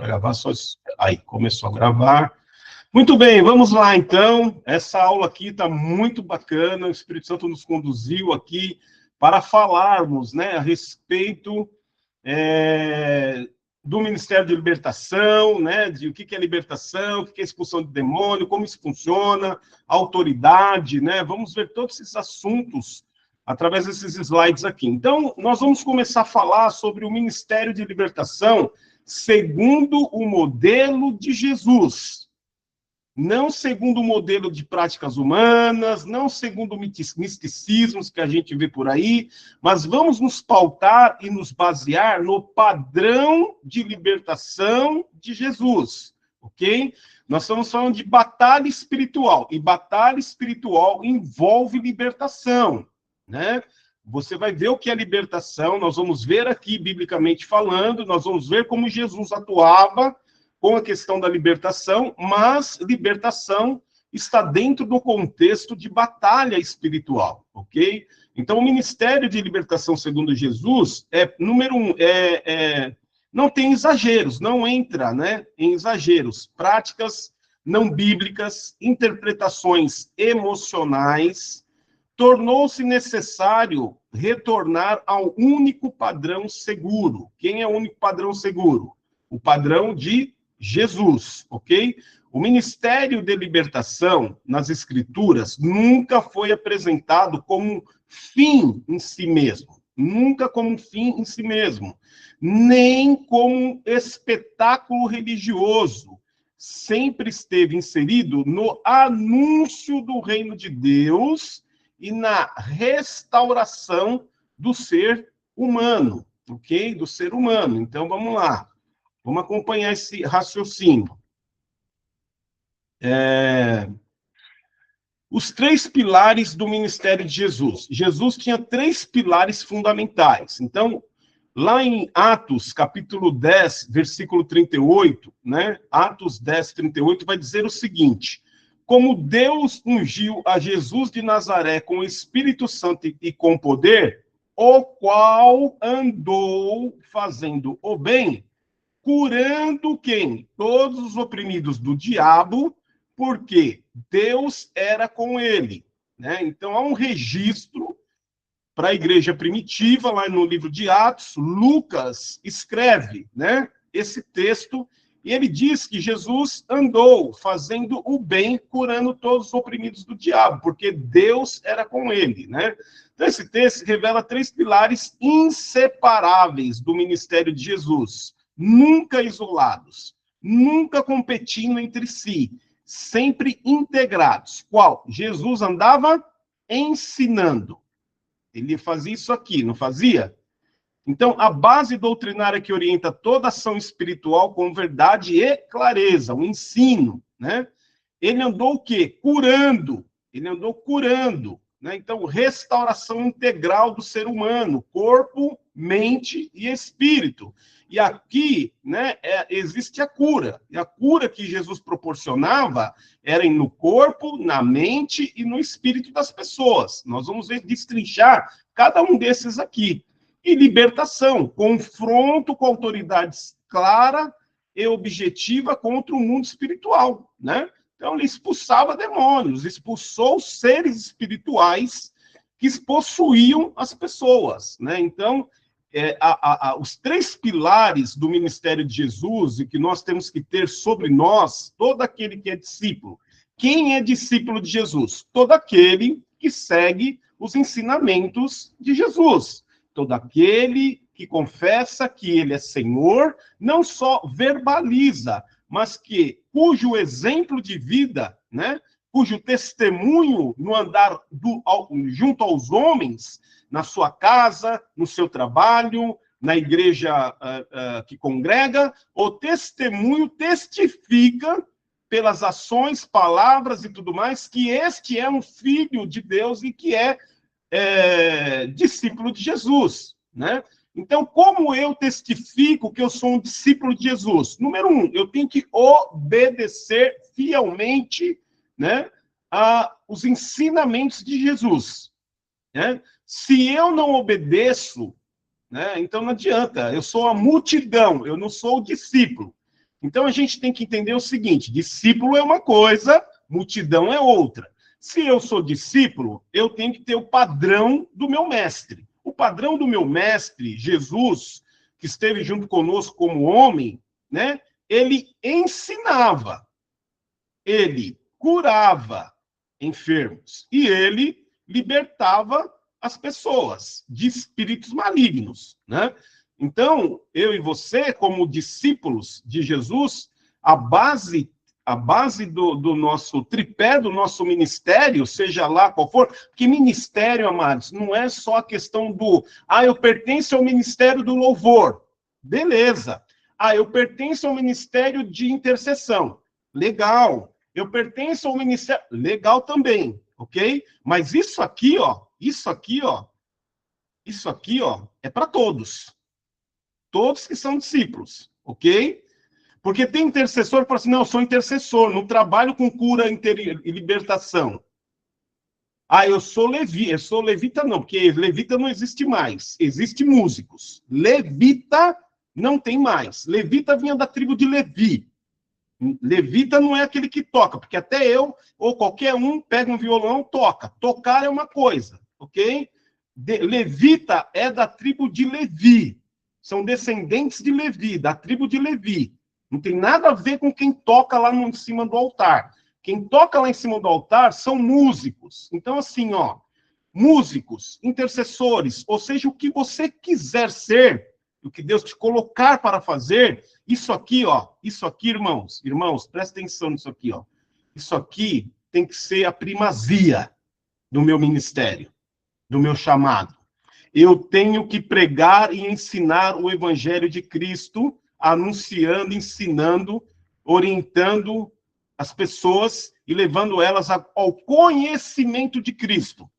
gravar, só... Aí, começou a gravar. Muito bem, vamos lá, então. Essa aula aqui está muito bacana, o Espírito Santo nos conduziu aqui para falarmos, né, a respeito do Ministério de Libertação, né, de o que é libertação, o que é expulsão de demônio, como isso funciona, autoridade, né, vamos ver todos esses assuntos através desses slides aqui. Então, nós vamos começar a falar sobre o Ministério de Libertação segundo o modelo de Jesus. Não segundo o modelo de práticas humanas, não segundo misticismos que a gente vê por aí, mas vamos nos pautar e nos basear no padrão de libertação de Jesus, ok? Nós estamos falando de batalha espiritual, e batalha espiritual envolve libertação, né? Você vai ver o que é libertação, nós vamos ver aqui, biblicamente falando, nós vamos ver como Jesus atuava com a questão da libertação, mas libertação está dentro do contexto de batalha espiritual, ok? Então, o Ministério de Libertação segundo Jesus número um, não tem exageros, não entra, né, em exageros, práticas não bíblicas, interpretações emocionais. Tornou-se necessário retornar ao único padrão seguro. Quem é o único padrão seguro? O padrão de Jesus, ok? O Ministério de Libertação, nas Escrituras, nunca foi apresentado como fim em si mesmo. Nunca como fim em si mesmo. Nem como espetáculo religioso. Sempre esteve inserido no anúncio do reino de Deus e na restauração do ser humano, ok? Do ser humano. Então, vamos lá. Vamos acompanhar esse raciocínio. Os 3 pilares do ministério de Jesus. Jesus tinha 3 pilares fundamentais. Então, lá em Atos, capítulo 10, versículo 38, né? Atos 10, 38, vai dizer o seguinte: como Deus ungiu a Jesus de Nazaré com o Espírito Santo e com poder, o qual andou fazendo o bem, curando quem? Todos os oprimidos do diabo, porque Deus era com ele, né? Então, há um registro para a igreja primitiva, lá no livro de Atos, Lucas escreve, né, esse texto, e ele diz que Jesus andou fazendo o bem, curando todos os oprimidos do diabo, porque Deus era com ele, né? Então, esse texto revela 3 pilares inseparáveis do ministério de Jesus, nunca isolados, nunca competindo entre si, sempre integrados. Qual? Jesus andava ensinando. Ele fazia isso aqui, não fazia? Então, a base doutrinária que orienta toda ação espiritual com verdade e clareza, o ensino, né? Ele andou o quê? Curando. Ele andou curando, né? Então, restauração integral do ser humano, corpo, mente e espírito. E aqui, né, existe a cura. E a cura que Jesus proporcionava era no corpo, na mente e no espírito das pessoas. Nós vamos destrinchar cada um desses aqui. E libertação, confronto com autoridades clara e objetiva contra o mundo espiritual, né? Então, ele expulsava demônios, expulsou seres espirituais que possuíam as pessoas, né? Então, os 3 pilares do ministério de Jesus e que nós temos que ter sobre nós, todo aquele que é discípulo. Quem é discípulo de Jesus? Todo aquele que segue os ensinamentos de Jesus. Todo aquele que confessa que ele é Senhor, não só verbaliza, mas cujo exemplo de vida, né, cujo testemunho no andar junto aos homens, na sua casa, no seu trabalho, na igreja que congrega, o testemunho testifica pelas ações, palavras e tudo mais, que este é um filho de Deus e que é discípulo de Jesus, né? Então, como eu testifico que eu sou um discípulo de Jesus? Número 1, eu tenho que obedecer fielmente, né, aos ensinamentos de Jesus, né? Se eu não obedeço, né, então não adianta, eu sou a multidão, eu não sou o discípulo. Então a gente tem que entender o seguinte: discípulo é uma coisa, multidão é outra. Se eu sou discípulo, eu tenho que ter o padrão do meu mestre. O padrão do meu mestre, Jesus, que esteve junto conosco como homem, né? Ele ensinava, ele curava enfermos e ele libertava as pessoas de espíritos malignos, né? Então, eu e você, como discípulos de Jesus, a base do nosso tripé, do nosso ministério, seja lá qual for, que ministério, amados, não é só a questão do, eu pertenço ao ministério do louvor, beleza. Eu pertenço ao ministério de intercessão, legal. Eu pertenço ao ministério, legal também, ok? Mas isso aqui, ó, é para todos. Todos que são discípulos, ok? Porque tem intercessor que fala assim, não, eu sou intercessor, não trabalho com cura e libertação. Eu sou levita não, porque levita não existe mais, existe músicos. Levita não tem mais. Levita vinha da tribo de Levi. Levita não é aquele que toca, porque até eu, ou qualquer um, pega um violão, toca. Tocar é uma coisa, ok? Levita é da tribo de Levi. São descendentes de Levi, da tribo de Levi. Não tem nada a ver com quem toca lá em cima do altar. Quem toca lá em cima do altar são músicos. Então, assim, ó, músicos, intercessores, ou seja, o que você quiser ser, o que Deus te colocar para fazer, isso aqui, irmãos, presta atenção nisso aqui, ó. Isso aqui tem que ser a primazia do meu ministério, do meu chamado. Eu tenho que pregar e ensinar o evangelho de Cristo, anunciando, ensinando, orientando as pessoas e levando elas ao conhecimento de Cristo.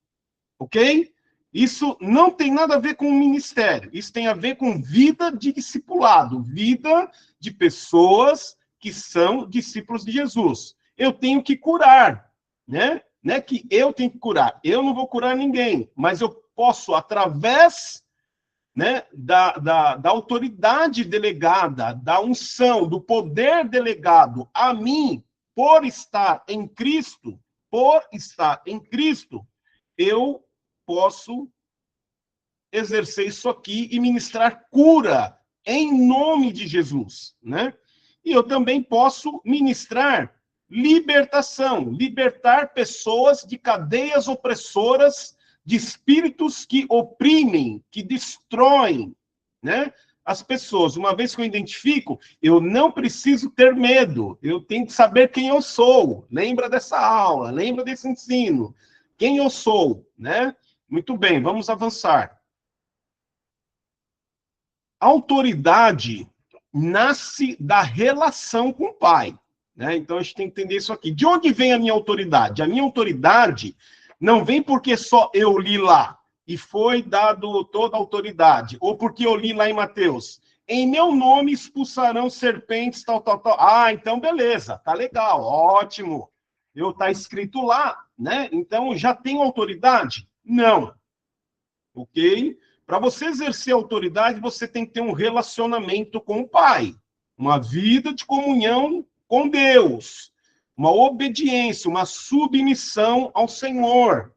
Ok? Isso não tem nada a ver com o ministério. Isso tem a ver com vida de discipulado, vida de pessoas que são discípulos de Jesus. Eu tenho que curar, né? Não é que eu tenho que curar. Eu não vou curar ninguém, mas eu posso, através, né, da autoridade delegada, da unção, do poder delegado a mim, por estar em Cristo, eu posso exercer isso aqui e ministrar cura em nome de Jesus, né? E eu também posso ministrar libertação, libertar pessoas de cadeias opressoras, de espíritos que oprimem, que destroem, né? As pessoas. Uma vez que eu identifico, eu não preciso ter medo, eu tenho que saber quem eu sou. Lembra dessa aula, lembra desse ensino. Quem eu sou, né? Muito bem, vamos avançar. A autoridade nasce da relação com o pai, né? Então a gente tem que entender isso aqui. De onde vem a minha autoridade? A minha autoridade não vem porque só eu li lá e foi dado toda a autoridade, ou porque eu li lá em Mateus. Em meu nome expulsarão serpentes, tal. Então beleza, tá legal, ótimo. Tá escrito lá, né? Então já tenho autoridade? Não. Ok? Para você exercer autoridade, você tem que ter um relacionamento com o Pai, uma vida de comunhão com Deus, uma obediência, uma submissão ao Senhor,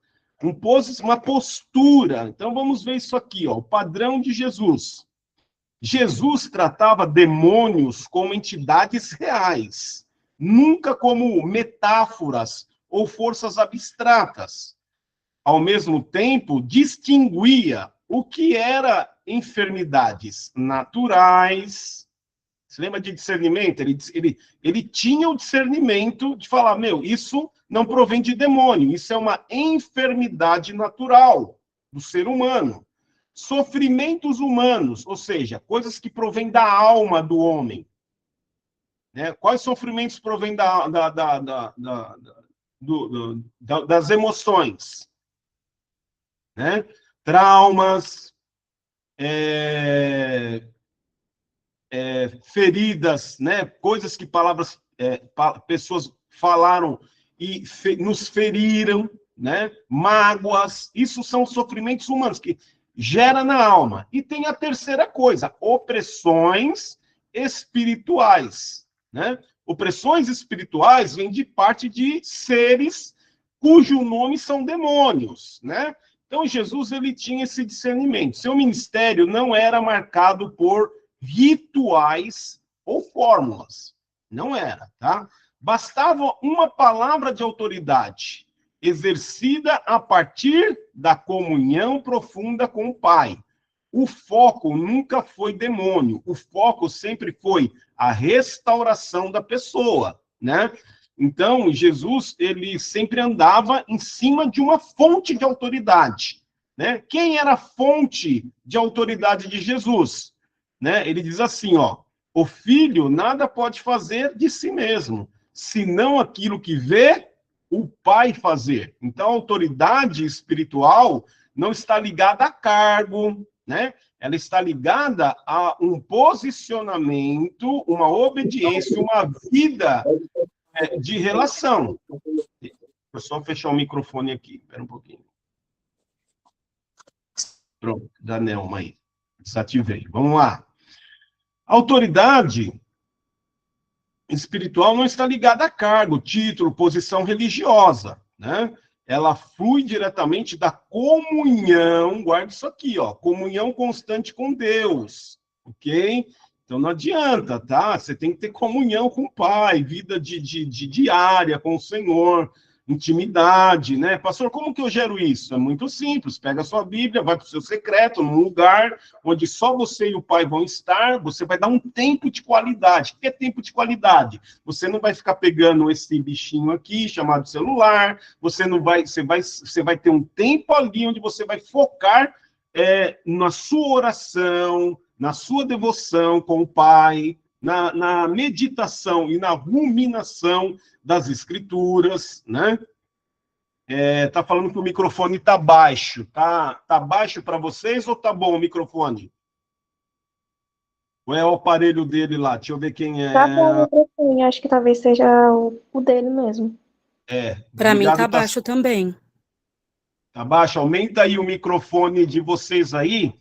uma postura. Então vamos ver isso aqui, ó, o padrão de Jesus. Jesus tratava demônios como entidades reais, nunca como metáforas ou forças abstratas. Ao mesmo tempo, distinguia o que era enfermidades naturais. Você lembra de discernimento? Ele tinha o discernimento de falar, isso não provém de demônio, isso é uma enfermidade natural do ser humano. Sofrimentos humanos, ou seja, coisas que provêm da alma do homem. Né? Quais sofrimentos provêm das emoções? Né? Traumas, feridas, né? Coisas que pessoas falaram e nos feriram, né? Mágoas, isso são sofrimentos humanos que gera na alma. E tem a terceira coisa, opressões espirituais, né? Opressões espirituais vêm de parte de seres cujo nome são demônios, né? Então, Jesus, ele tinha esse discernimento. Seu ministério não era marcado por rituais ou fórmulas. Não era, tá? Bastava uma palavra de autoridade, exercida a partir da comunhão profunda com o Pai. O foco nunca foi demônio, o foco sempre foi a restauração da pessoa, né? Então, Jesus, ele sempre andava em cima de uma fonte de autoridade, né? Quem era a fonte de autoridade de Jesus? Né? Ele diz assim, ó, o filho nada pode fazer de si mesmo, senão aquilo que vê o pai fazer. Então, a autoridade espiritual não está ligada a cargo, né? Ela está ligada a um posicionamento, uma obediência, uma vida de relação. Vou só fechar o microfone aqui, espera um pouquinho. Pronto, da Nelma aí. Desativei. Vamos lá. A autoridade espiritual não está ligada a cargo, título, posição religiosa, né? Ela flui diretamente da comunhão, guarda isso aqui, ó, comunhão constante com Deus, ok? Então não adianta, tá? Você tem que ter comunhão com o Pai, vida de diária com o Senhor, intimidade, né? Pastor, como que eu gero isso? É muito simples, pega a sua Bíblia, vai para o seu secreto, num lugar onde só você e o Pai vão estar, você vai dar um tempo de qualidade. O que é tempo de qualidade? Você não vai ficar pegando esse bichinho aqui, chamado celular, você vai ter um tempo ali onde você vai focar na sua oração, na sua devoção com o Pai, na meditação e na ruminação das escrituras, né? Tá falando que o microfone tá baixo. Tá baixo para vocês ou tá bom o microfone? Ou é o aparelho dele lá? Deixa eu ver quem é. Tá bom, acho que talvez seja o dele mesmo. Para mim tá baixo também. Tá baixo? Aumenta aí o microfone de vocês aí,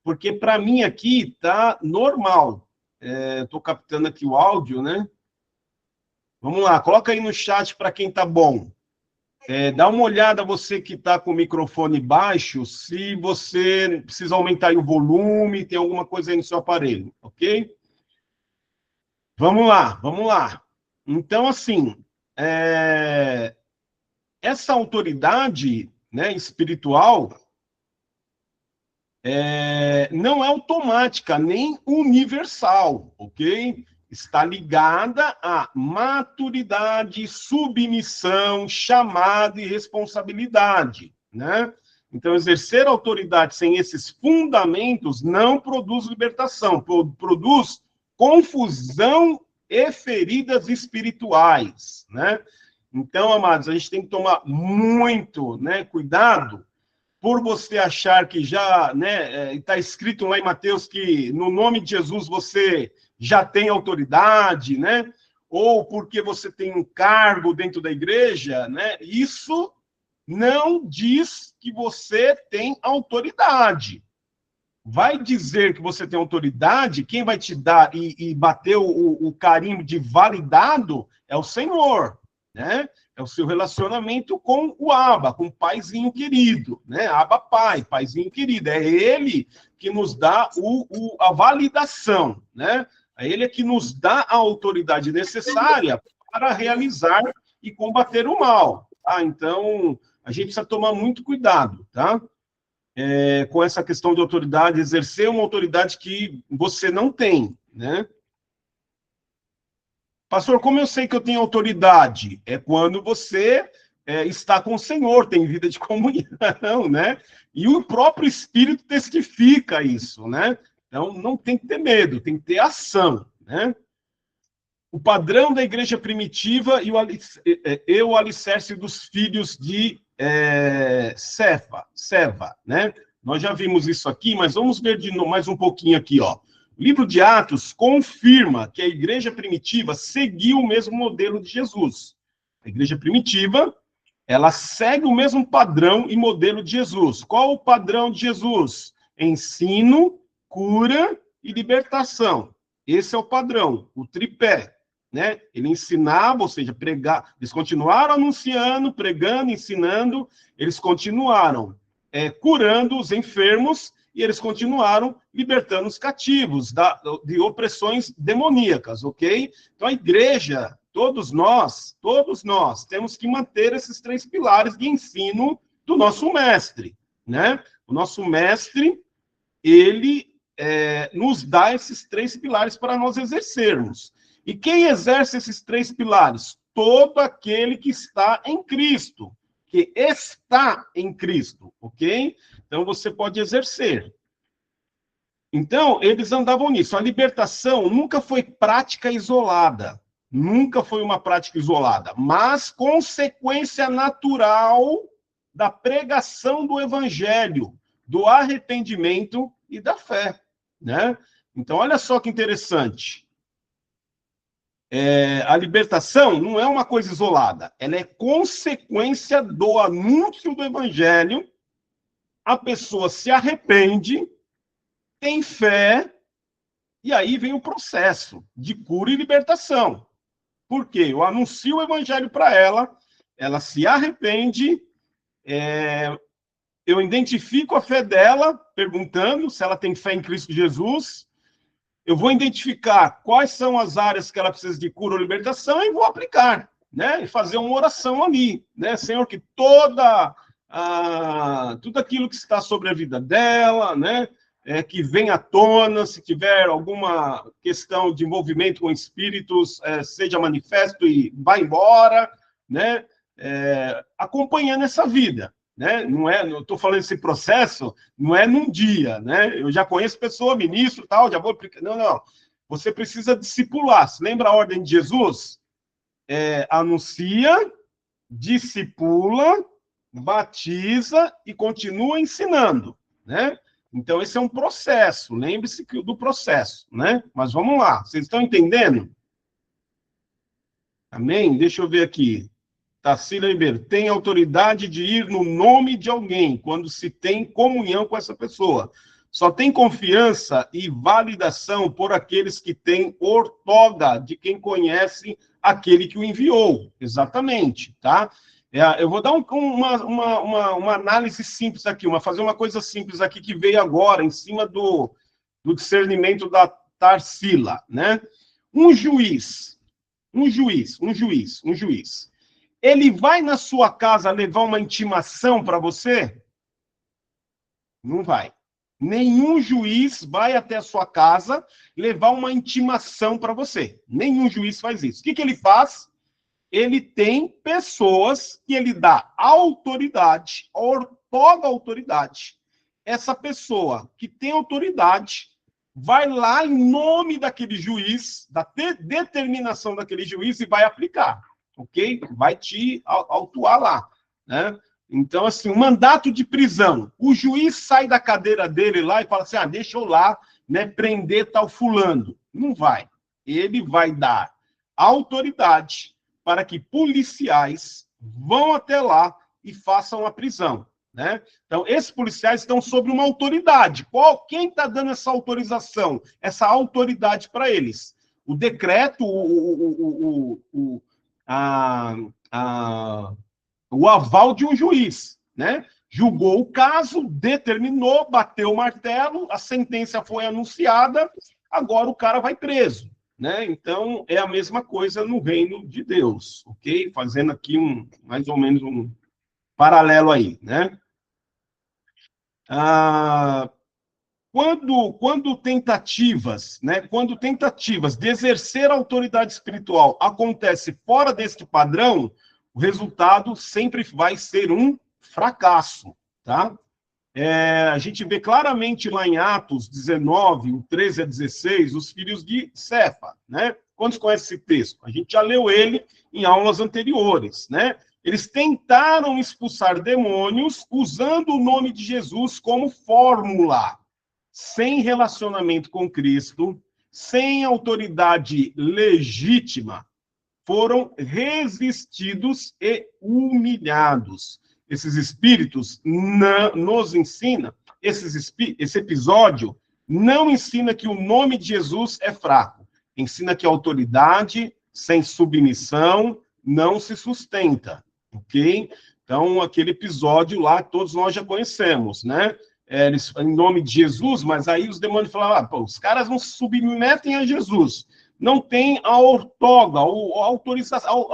porque para mim aqui tá normal. Tô captando aqui o áudio, né? Vamos lá, coloca aí no chat para quem tá bom. Dá uma olhada, você que está com o microfone baixo, se você precisa aumentar aí o volume, tem alguma coisa aí no seu aparelho, ok? Vamos lá, vamos lá. Então, assim, essa autoridade, né, espiritual não é automática, nem universal, ok? Está ligada à maturidade, submissão, chamado e responsabilidade, né? Então, exercer autoridade sem esses fundamentos não produz libertação, produz confusão e feridas espirituais, né? Então, amados, a gente tem que tomar muito, né, cuidado por você achar que já, né, está escrito lá em Mateus que no nome de Jesus você já tem autoridade, né? Ou porque você tem um cargo dentro da igreja, né? Isso não diz que você tem autoridade. Vai dizer que você tem autoridade, quem vai te dar e bater o carimbo de validado é o Senhor, né? É o seu relacionamento com o Abba, com o paizinho querido, né? Abba pai, paizinho querido. É ele que nos dá a validação, né? É ele que nos dá a autoridade necessária para realizar e combater o mal, tá? Então, a gente precisa tomar muito cuidado, tá? Com essa questão de autoridade, exercer uma autoridade que você não tem, né? Pastor, como eu sei que eu tenho autoridade? É quando você está com o Senhor, tem vida de comunhão, né? E o próprio Espírito testifica isso, né? Então, não tem que ter medo, tem que ter ação, né? O padrão da igreja primitiva e o alicerce dos filhos de Seva, né? Nós já vimos isso aqui, mas vamos ver de novo, mais um pouquinho aqui, ó. O livro de Atos confirma que a igreja primitiva seguiu o mesmo modelo de Jesus. A igreja primitiva, ela segue o mesmo padrão e modelo de Jesus. Qual o padrão de Jesus? Ensino, cura e libertação. Esse é o padrão, o tripé, né? Ele ensinava, ou seja, pregar. Eles continuaram anunciando, pregando, ensinando. Eles continuaram curando os enfermos e eles continuaram libertando os cativos de opressões demoníacas, ok? Então, a igreja, todos nós, temos que manter esses 3 pilares de ensino do nosso mestre, né? O nosso mestre, ele nos dá esses 3 pilares para nós exercermos. E quem exerce esses 3 pilares? Todo aquele que está em Cristo, que está em Cristo, ok? Então, você pode exercer. Então, eles andavam nisso. A libertação nunca foi prática isolada, nunca foi uma prática isolada, mas consequência natural da pregação do evangelho, do arrependimento e da fé, né? Então, olha só que interessante. A libertação não é uma coisa isolada, ela é consequência do anúncio do evangelho, a pessoa se arrepende, tem fé, e aí vem o processo de cura e libertação. Por quê? Eu anuncio o evangelho para ela, ela se arrepende, eu identifico a fé dela, perguntando se ela tem fé em Cristo Jesus, eu vou identificar quais são as áreas que ela precisa de cura ou libertação e vou aplicar, né? E fazer uma oração ali, né? Senhor, que tudo aquilo que está sobre a vida dela, né? Que venha à tona, se tiver alguma questão de envolvimento com espíritos, seja manifesto e vá embora, né? Acompanhando essa vida. Né? Eu estou falando esse processo, não é num dia, né? Eu já conheço pessoa, ministro, tal, já vou aplicar. Não. Você precisa discipular. Se lembra a ordem de Jesus? Anuncia, discipula, batiza e continua ensinando, né? Então, esse é um processo. Lembre-se do processo, né? Mas vamos lá. Vocês estão entendendo? Amém? Deixa eu ver aqui. Tarsila Ribeiro, tem autoridade de ir no nome de alguém, quando se tem comunhão com essa pessoa. Só tem confiança e validação por aqueles que têm ortoga de quem conhece aquele que o enviou. Exatamente, tá? Eu vou dar uma análise simples aqui, fazer uma coisa simples aqui que veio agora, em cima do discernimento da Tarsila, né? Um juiz, ele vai na sua casa levar uma intimação para você? Não vai. Nenhum juiz vai até a sua casa levar uma intimação para você. Nenhum juiz faz isso. O que ele faz? Ele tem pessoas que ele dá autoridade, ortoga autoridade. Essa pessoa que tem autoridade vai lá em nome daquele juiz, da determinação daquele juiz e vai aplicar. Ok? Vai te autuar lá, né? Então, assim, o mandato de prisão. O juiz sai da cadeira dele lá e fala assim, deixa eu lá, né, prender tal fulano. Não vai. Ele vai dar autoridade para que policiais vão até lá e façam a prisão, né? Então, esses policiais estão sob uma autoridade. Quem está dando essa autorização, essa autoridade para eles? O decreto, o aval de um juiz, né? Julgou o caso, determinou, bateu o martelo, a sentença foi anunciada, agora o cara vai preso, né? Então, é a mesma coisa no reino de Deus, ok? Fazendo aqui mais ou menos um paralelo aí, né? Quando tentativas, né? Quando tentativas de exercer a autoridade espiritual acontece fora deste padrão, o resultado sempre vai ser um fracasso, tá? A gente vê claramente lá em Atos 19, o 13 a 16, os filhos de Cefa, né? Quantos conhecem esse texto? A gente já leu ele em aulas anteriores, né? Eles tentaram expulsar demônios usando o nome de Jesus como fórmula, sem relacionamento com Cristo, sem autoridade legítima, foram resistidos e humilhados. Esses espíritos nos ensinam, esse episódio não ensina que o nome de Jesus é fraco, ensina que a autoridade sem submissão não se sustenta, ok? Então, aquele episódio lá, todos nós já conhecemos, né? Eles, em nome de Jesus, mas aí os demônios falavam, pô, os caras não se submetem a Jesus. Não tem a ortoga, a autorização,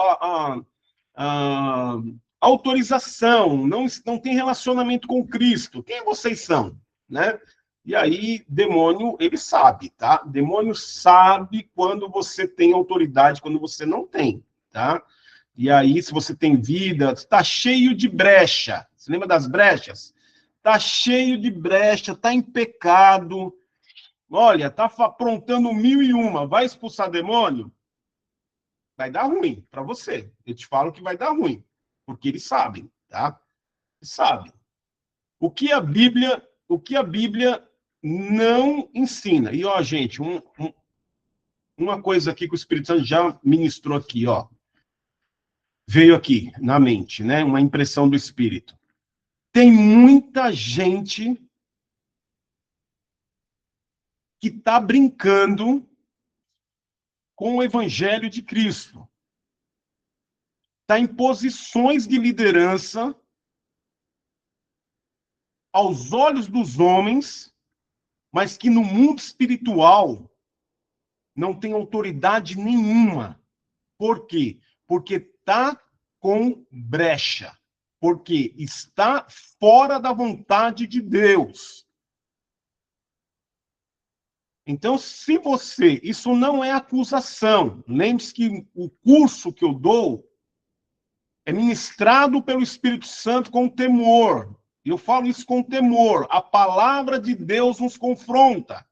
a autorização, não tem relacionamento com Cristo. Quem vocês são, né? E aí, demônio, ele sabe, tá? Demônio sabe quando você tem autoridade, quando você não tem, tá? E aí, se você tem vida, está cheio de brecha. Você lembra das brechas? Está cheio de brecha, está em pecado. Olha, está aprontando 1001. Vai expulsar demônio? Vai dar ruim para você. Eu te falo que vai dar ruim. Porque eles sabem, tá? Eles sabem. O que a Bíblia não ensina. E, ó, gente, uma coisa aqui que o Espírito Santo já ministrou aqui, ó. Veio aqui na mente, né? Uma impressão do Espírito. Tem muita gente que está brincando com o Evangelho de Cristo. Está em posições de liderança aos olhos dos homens, mas que no mundo espiritual não tem autoridade nenhuma. Por quê? Porque está com brecha. Porque está fora da vontade de Deus. Então, se você... Isso não é acusação. Lembre-se que o curso que eu dou é ministrado pelo Espírito Santo com temor. Eu falo isso com temor. A palavra de Deus nos confronta.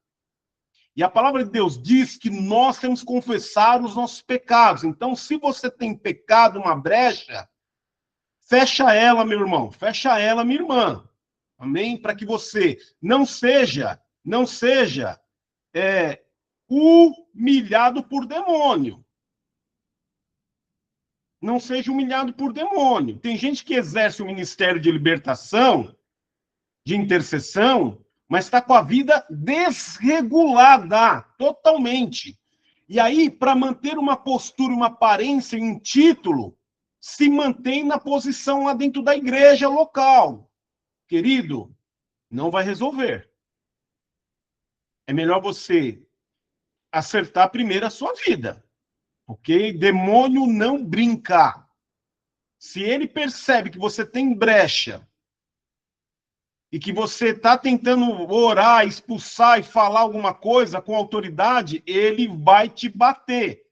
E a palavra de Deus diz que nós temos que confessar os nossos pecados. Então, se você tem pecado, uma brecha, fecha ela, meu irmão. Fecha ela, minha irmã. Amém? Para que você não seja humilhado por demônio. Não seja humilhado por demônio. Tem gente que exerce o ministério de libertação, de intercessão, mas está com a vida desregulada, totalmente. E aí, para manter uma postura, uma aparência e um título, se mantém na posição lá dentro da igreja local. Querido, não vai resolver. É melhor você acertar primeiro a sua vida. Ok? Demônio não brinca. Se ele percebe que você tem brecha e que você está tentando orar, expulsar e falar alguma coisa com autoridade, ele vai te bater.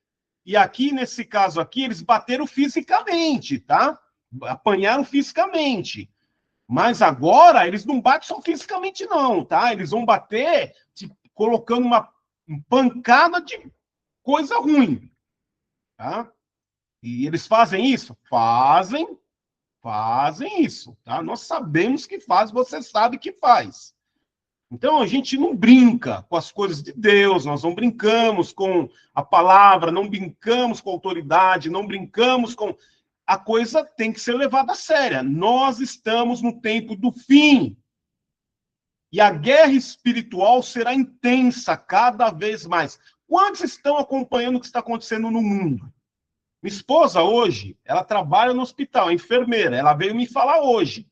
E aqui, nesse caso aqui, eles bateram fisicamente, tá? Apanharam fisicamente. Mas agora, eles não batem só fisicamente não, tá? Eles vão bater colocando uma pancada de coisa ruim. Tá? E eles fazem isso? Fazem isso, tá? Nós sabemos que faz, você sabe que faz. Então, a gente não brinca com as coisas de Deus, nós não brincamos com a palavra, não brincamos com a autoridade, não brincamos com... A coisa tem que ser levada a sério. Nós estamos no tempo do fim. E a guerra espiritual será intensa cada vez mais. Quantos estão acompanhando o que está acontecendo no mundo? Minha esposa hoje, ela trabalha no hospital, é enfermeira. Ela veio me falar hoje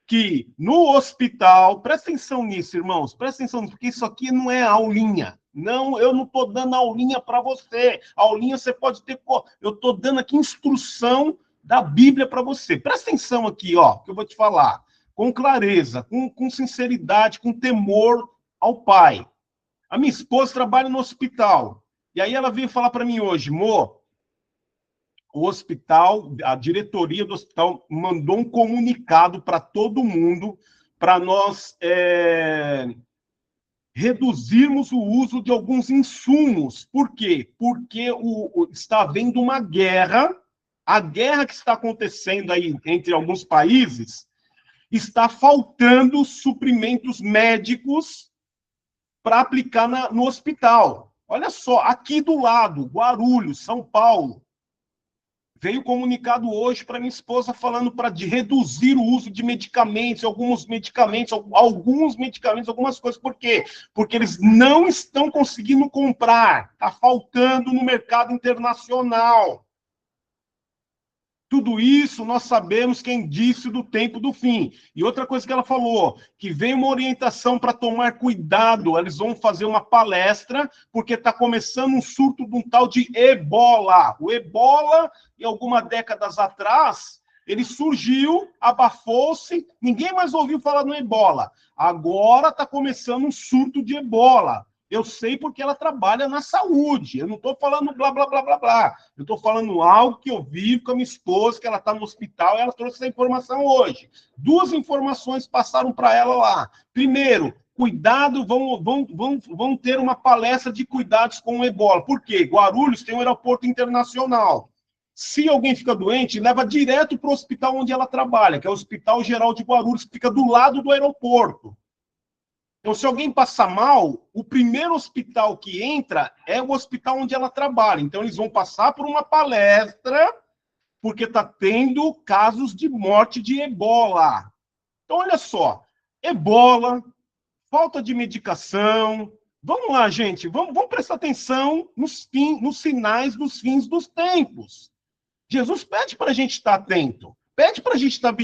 que no hospital, presta atenção nisso, irmãos, presta atenção nisso, porque isso aqui não é aulinha. Não, eu não estou dando aulinha para você. Aulinha você pode ter... Eu estou dando aqui instrução da Bíblia para você. Presta atenção aqui, ó, que eu vou te falar. Com clareza, com sinceridade, com temor ao Pai. A minha esposa trabalha no hospital. E aí ela veio falar para mim hoje, Mo, o hospital, a diretoria do hospital mandou um comunicado para todo mundo para nós reduzirmos o uso de alguns insumos. Por quê? Porque está havendo uma guerra, a guerra que está acontecendo aí entre alguns países, está faltando suprimentos médicos para aplicar no hospital. Olha só, aqui do lado, Guarulhos, São Paulo, Veio comunicado hoje para minha esposa falando de reduzir o uso de medicamentos, algumas coisas. Por quê? Porque eles não estão conseguindo comprar. Está faltando no mercado internacional. Tudo isso nós sabemos quem disse do tempo do fim. E outra coisa que ela falou, que veio uma orientação para tomar cuidado, eles vão fazer uma palestra, porque está começando um surto de um tal de ebola. O ebola, em algumas décadas atrás, ele surgiu, abafou-se, ninguém mais ouviu falar no ebola. Agora está começando um surto de ebola. Eu sei porque ela trabalha na saúde. Eu não estou falando blá, blá, blá, blá, blá. Eu estou falando algo que eu vi com a minha esposa, que ela está no hospital, e ela trouxe essa informação hoje. 2 informações passaram para ela lá. Primeiro, cuidado, vão ter uma palestra de cuidados com o ebola. Por quê? Guarulhos tem um aeroporto internacional. Se alguém fica doente, leva direto para o hospital onde ela trabalha, que é o Hospital Geral de Guarulhos, que fica do lado do aeroporto. Então, se alguém passar mal, o primeiro hospital que entra é o hospital onde ela trabalha. Então, eles vão passar por uma palestra, porque está tendo casos de morte de ebola. Então, olha só, ebola, falta de medicação. Vamos lá, gente, vamos prestar atenção nos sinais dos fins dos tempos. Jesus pede para a gente estar atento, pede para a gente estar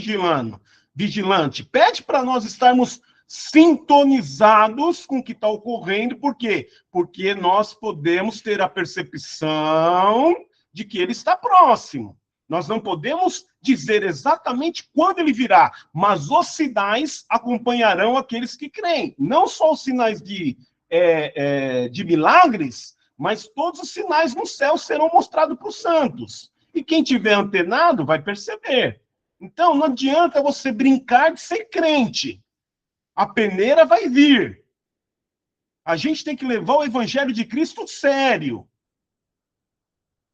vigilante, pede para nós estarmos sintonizados com o que está ocorrendo. Por quê? Porque nós podemos ter a percepção de que ele está próximo. Nós não podemos dizer exatamente quando ele virá, mas os sinais acompanharão aqueles que creem. Não só os sinais de milagres, mas todos os sinais no céu serão mostrados para os santos. E quem tiver antenado vai perceber. Então, não adianta você brincar de ser crente. A peneira vai vir. A gente tem que levar o Evangelho de Cristo sério.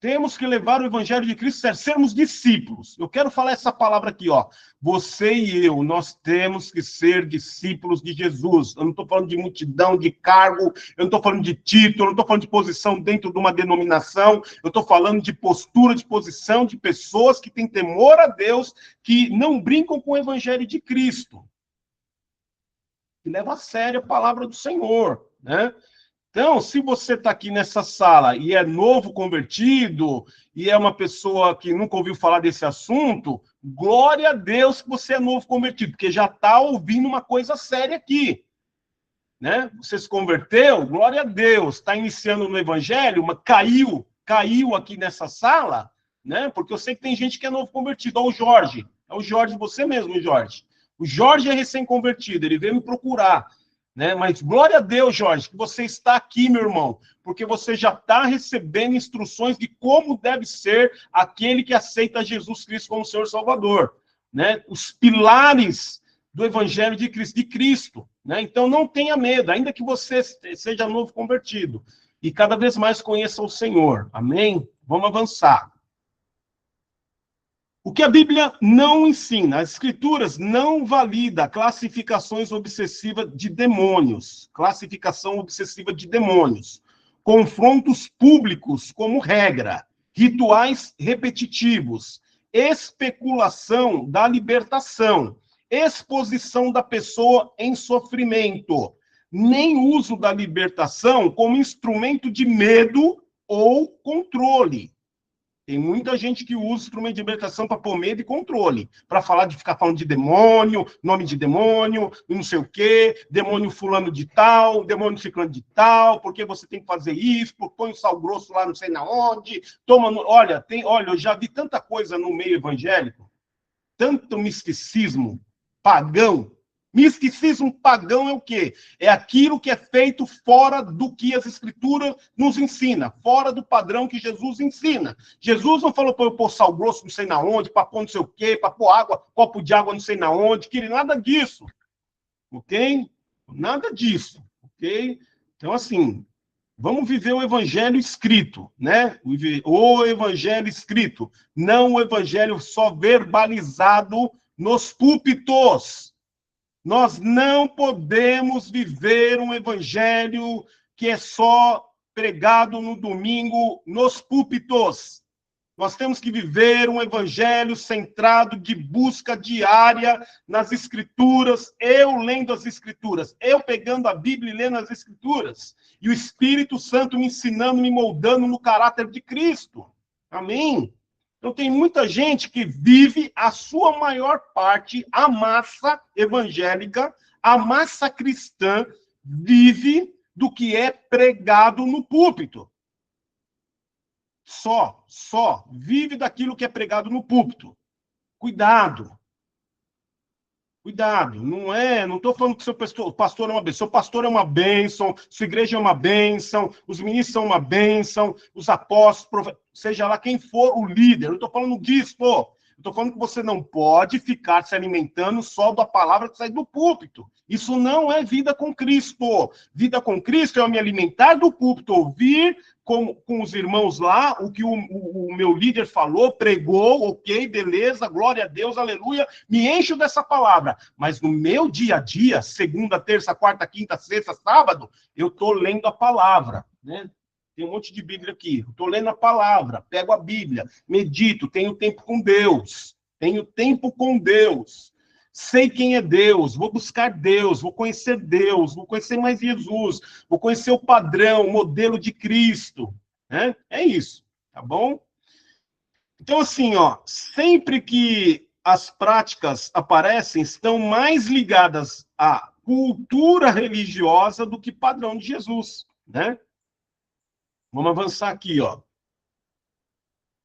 Temos que levar o Evangelho de Cristo sério, sermos discípulos. Eu quero falar essa palavra aqui, ó. Você e eu, nós temos que ser discípulos de Jesus. Eu não estou falando de multidão, de cargo, eu não estou falando de título, eu não estou falando de posição dentro de uma denominação, eu estou falando de postura, de posição, de pessoas que têm temor a Deus, que não brincam com o Evangelho de Cristo. Que leva a sério a palavra do Senhor, né? Então, se você está aqui nessa sala e é novo convertido, e é uma pessoa que nunca ouviu falar desse assunto, glória a Deus que você é novo convertido, porque já está ouvindo uma coisa séria aqui, né? Você se converteu, glória a Deus, está iniciando no Evangelho, mas caiu aqui nessa sala, né? Porque eu sei que tem gente que é novo convertido, ó, o Jorge, é o Jorge, você mesmo, Jorge. O Jorge é recém-convertido, ele veio me procurar, né? Mas glória a Deus, Jorge, que você está aqui, meu irmão, porque você já está recebendo instruções de como deve ser aquele que aceita Jesus Cristo como Senhor Salvador, né? Os pilares do Evangelho de Cristo, né? Então não tenha medo, ainda que você seja novo convertido, e cada vez mais conheça o Senhor, amém? Vamos avançar. O que a Bíblia não ensina, as Escrituras não valida classificações obsessivas de demônios, confrontos públicos como regra, rituais repetitivos, especulação da libertação, exposição da pessoa em sofrimento, nem uso da libertação como instrumento de medo ou controle. Tem muita gente que usa instrumento de libertação para pôr medo e controle, para ficar falando de demônio, nome de demônio, não sei o quê, demônio fulano de tal, demônio ciclano de tal, porque você tem que fazer isso, põe o sal grosso lá não sei na onde, olha, eu já vi tanta coisa no meio evangélico, tanto misticismo pagão. Misticismo pagão é o quê? É aquilo que é feito fora do que as Escrituras nos ensina, fora do padrão que Jesus ensina. Jesus não falou para eu pôr sal grosso não sei na onde, para pôr não sei o quê, para pôr água, copo de água não sei na onde, nada disso. Ok? Nada disso. Ok? Então, assim, vamos viver o Evangelho escrito, né? O Evangelho escrito, não o Evangelho só verbalizado nos púlpitos. Nós não podemos viver um evangelho que é só pregado no domingo nos púlpitos. Nós temos que viver um evangelho centrado de busca diária nas Escrituras, eu lendo as Escrituras, eu pegando a Bíblia e lendo as Escrituras, e o Espírito Santo me ensinando, me moldando no caráter de Cristo. Amém? Então tem muita gente que vive a sua maior parte, a massa evangélica, a massa cristã, vive do que é pregado no púlpito. Só vive daquilo que é pregado no púlpito. Cuidado, não estou falando que seu pastor é uma bênção, seu pastor é uma bênção, sua igreja é uma bênção, os ministros são uma bênção, os apóstolos, seja lá quem for o líder, eu não estou falando disso, estou falando que você não pode ficar se alimentando só da palavra que sai do púlpito. Isso não é vida com Cristo. Vida com Cristo é eu me alimentar do púlpito, ouvir com os irmãos lá o que o meu líder falou, pregou, ok, beleza, glória a Deus, aleluia, me encho dessa palavra. Mas no meu dia a dia, segunda, terça, quarta, quinta, sexta, sábado, eu estou lendo a palavra, né? Tem um monte de Bíblia aqui. Estou lendo a palavra, pego a Bíblia, medito, tenho tempo com Deus. Sei quem é Deus, vou buscar Deus, vou conhecer mais Jesus, vou conhecer o padrão, o modelo de Cristo. Né? É isso, tá bom? Então, assim, sempre que as práticas aparecem, estão mais ligadas à cultura religiosa do que padrão de Jesus, né? Vamos avançar aqui,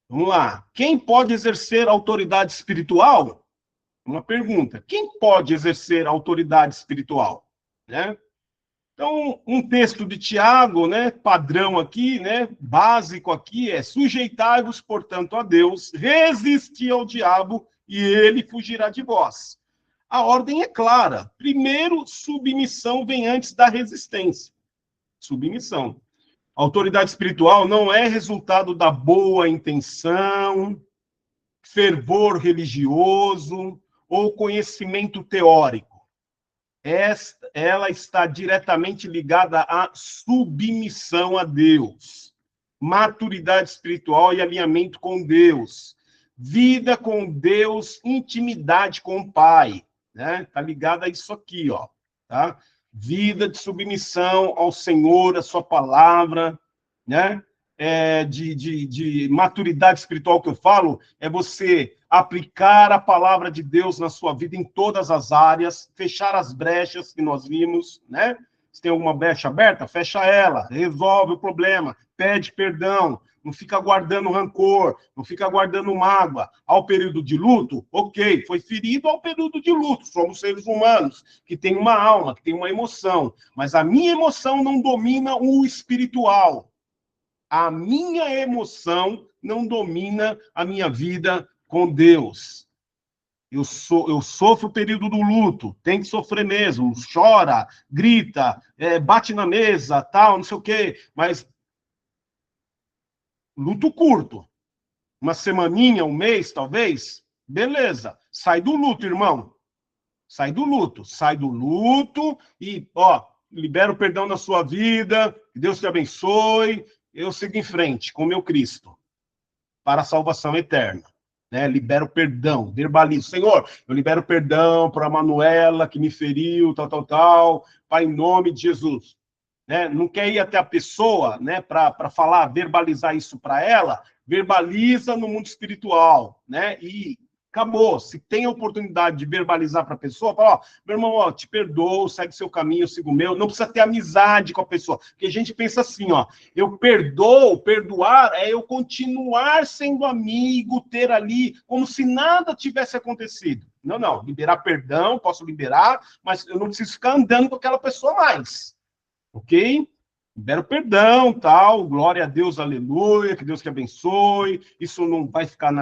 Vamos lá. Quem pode exercer autoridade espiritual? Uma pergunta. Quem pode exercer autoridade espiritual? Né? Então, um texto de Tiago, né, padrão aqui, né, básico aqui, é: sujeitai-vos, portanto, a Deus, resisti ao diabo e ele fugirá de vós. A ordem é clara. Primeiro, submissão vem antes da resistência. Submissão. Autoridade espiritual não é resultado da boa intenção, fervor religioso ou conhecimento teórico. Ela está diretamente ligada à submissão a Deus, maturidade espiritual e alinhamento com Deus, vida com Deus, intimidade com o Pai, né? Tá ligada a isso aqui, tá? Vida de submissão ao Senhor, a sua palavra, né? De maturidade espiritual que eu falo, é você aplicar a palavra de Deus na sua vida em todas as áreas, fechar as brechas que nós vimos, né? Se tem alguma brecha aberta, fecha ela, resolve o problema, pede perdão, não fica guardando rancor, não fica guardando mágoa. Ao período de luto, ok, foi ferido ao período de luto, somos seres humanos, que tem uma alma, que tem uma emoção, mas a minha emoção não domina o espiritual. A minha emoção não domina a minha vida com Deus. Eu sofro o período do luto, tem que sofrer mesmo, chora, grita, bate na mesa, tal, não sei o quê, mas luto curto, uma semaninha, um mês, talvez, beleza, sai do luto, irmão, sai do luto e, libera o perdão na sua vida, que Deus te abençoe, eu sigo em frente com o meu Cristo, para a salvação eterna. Né? Libero perdão, verbalizo. Senhor, eu libero perdão para a Manuela, que me feriu, tal. Pai, em nome de Jesus. Né? Não quer ir até a pessoa, né, para falar, verbalizar isso para ela, verbaliza no mundo espiritual. Né? E acabou. Se tem a oportunidade de verbalizar para a pessoa, fala, meu irmão, te perdoo, segue seu caminho, eu sigo o meu. Não precisa ter amizade com a pessoa. Porque a gente pensa assim, eu perdoo, perdoar é eu continuar sendo amigo, ter ali, como se nada tivesse acontecido. Não, liberar perdão, posso liberar, mas eu não preciso ficar andando com aquela pessoa mais. Ok? Libero perdão, tal, glória a Deus, aleluia, que Deus te abençoe, isso não vai ficar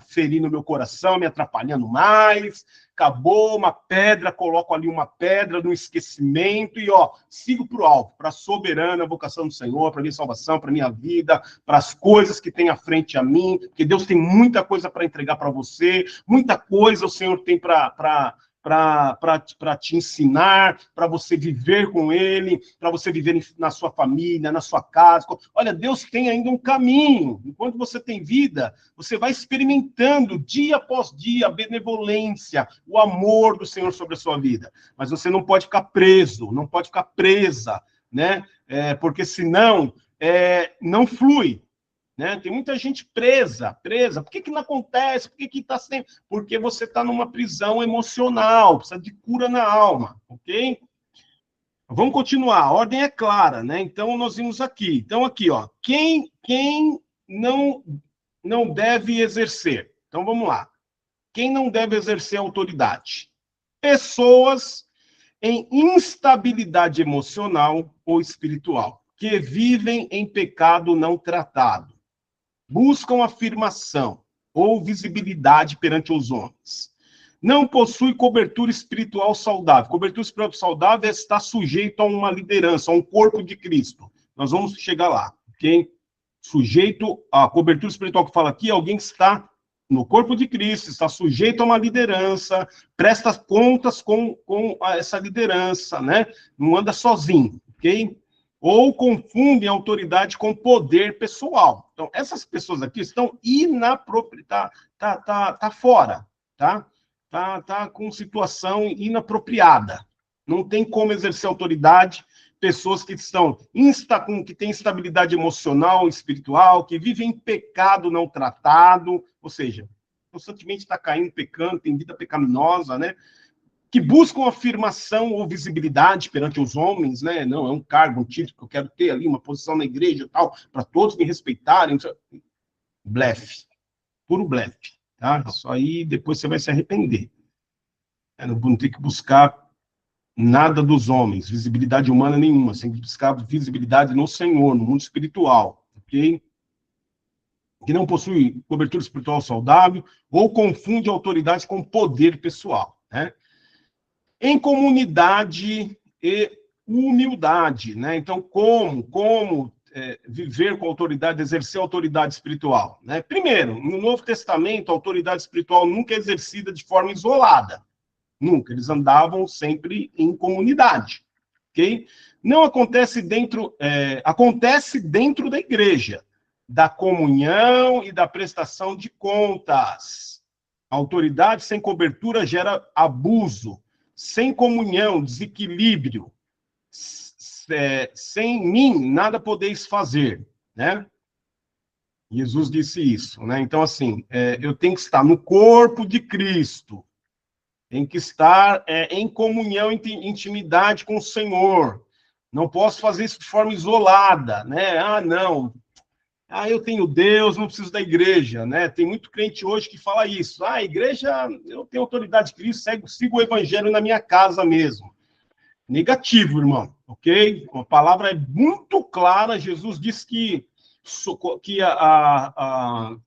ferindo no meu coração, me atrapalhando mais, acabou, uma pedra, coloco ali uma pedra no esquecimento e, sigo para o alvo, para a soberana vocação do Senhor, para a minha salvação, para a minha vida, para as coisas que tem à frente a mim, porque Deus tem muita coisa para entregar para você, muita coisa o Senhor tem para para te ensinar, para você viver com ele, para você viver na sua família, na sua casa. Olha, Deus tem ainda um caminho. Enquanto você tem vida, você vai experimentando dia após dia a benevolência, o amor do Senhor sobre a sua vida. Mas você não pode ficar preso, não pode ficar presa, né? Porque senão não flui. Né? Tem muita gente presa. Por que não acontece? Por que está sempre... Porque você está numa prisão emocional, precisa de cura na alma, ok? Vamos continuar, a ordem é clara, né? Então, nós vimos aqui. Então, aqui, ó, quem não deve exercer? Então, vamos lá. Quem não deve exercer autoridade? Pessoas em instabilidade emocional ou espiritual, que vivem em pecado não tratado. Buscam afirmação ou visibilidade perante os homens. Não possui cobertura espiritual saudável. Cobertura espiritual saudável é estar sujeito a uma liderança, a um corpo de Cristo. Nós vamos chegar lá, ok? Sujeito a cobertura espiritual que fala aqui, alguém que está no corpo de Cristo, está sujeito a uma liderança, presta contas com essa liderança, né? Não anda sozinho, ok? Ou confundem autoridade com poder pessoal. Então, essas pessoas aqui estão inapropriadas, tá fora, tá? Tá com situação inapropriada. Não tem como exercer autoridade. Pessoas que que têm instabilidade emocional, espiritual, que vivem em pecado não tratado, ou seja, constantemente está caindo, pecando, tem vida pecaminosa, né? Que buscam afirmação ou visibilidade perante os homens, né? Não, é um cargo, um título que eu quero ter ali, uma posição na igreja e tal, para todos me respeitarem. Blefe. Puro blefe, tá? Isso aí depois você vai se arrepender. Não tem que buscar nada dos homens, visibilidade humana nenhuma. Você tem que buscar visibilidade no Senhor, no mundo espiritual, ok? Que não possui cobertura espiritual saudável ou confunde autoridade com poder pessoal, né? Em comunidade e humildade, né? Então, como viver com autoridade, exercer autoridade espiritual, né? Primeiro, no Novo Testamento, a autoridade espiritual nunca é exercida de forma isolada. Nunca. Eles andavam sempre em comunidade, ok? Não acontece acontece dentro da igreja, da comunhão e da prestação de contas. A autoridade sem cobertura gera abuso. Sem comunhão, desequilíbrio, sem mim, nada podeis fazer, né? Jesus disse isso, né? Então, assim, eu tenho que estar no corpo de Cristo, tenho que estar em comunhão, em intimidade com o Senhor. Não posso fazer isso de forma isolada, né? Ah, não. Ah, eu tenho Deus, não preciso da igreja, né? Tem muito crente hoje que fala isso. Ah, a igreja, eu tenho autoridade de Cristo, sigo o evangelho na minha casa mesmo. Negativo, irmão, ok? A palavra é muito clara. Jesus diz que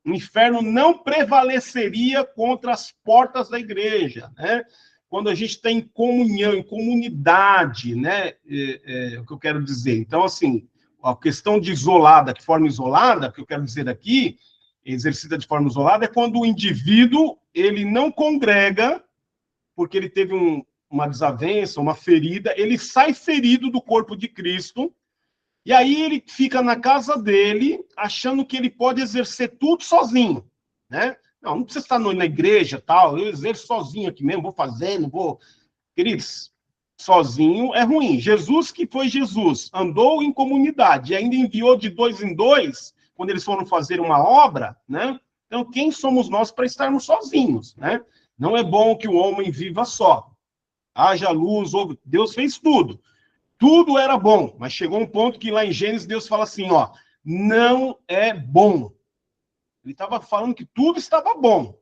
o inferno não prevaleceria contra as portas da igreja, né? Quando a gente está em comunhão, em comunidade, né? É o que eu quero dizer. Então, assim, a questão de isolada, de forma isolada, que eu quero dizer aqui, exercida de forma isolada, é quando o indivíduo, ele não congrega, porque ele teve uma desavença, uma ferida, ele sai ferido do corpo de Cristo, e aí ele fica na casa dele, achando que ele pode exercer tudo sozinho, né? Não precisa estar na igreja, tal, eu exerço sozinho aqui mesmo, vou fazer, não vou... Queridos, sozinho é ruim. Jesus, que foi Jesus, andou em comunidade e ainda enviou de 2 em 2, quando eles foram fazer uma obra, né? Então, quem somos nós para estarmos sozinhos, né? Não é bom que o homem viva só. Haja luz, Deus fez tudo. Tudo era bom, mas chegou um ponto que lá em Gênesis Deus fala assim, ó, não é bom. Ele estava falando que tudo estava bom.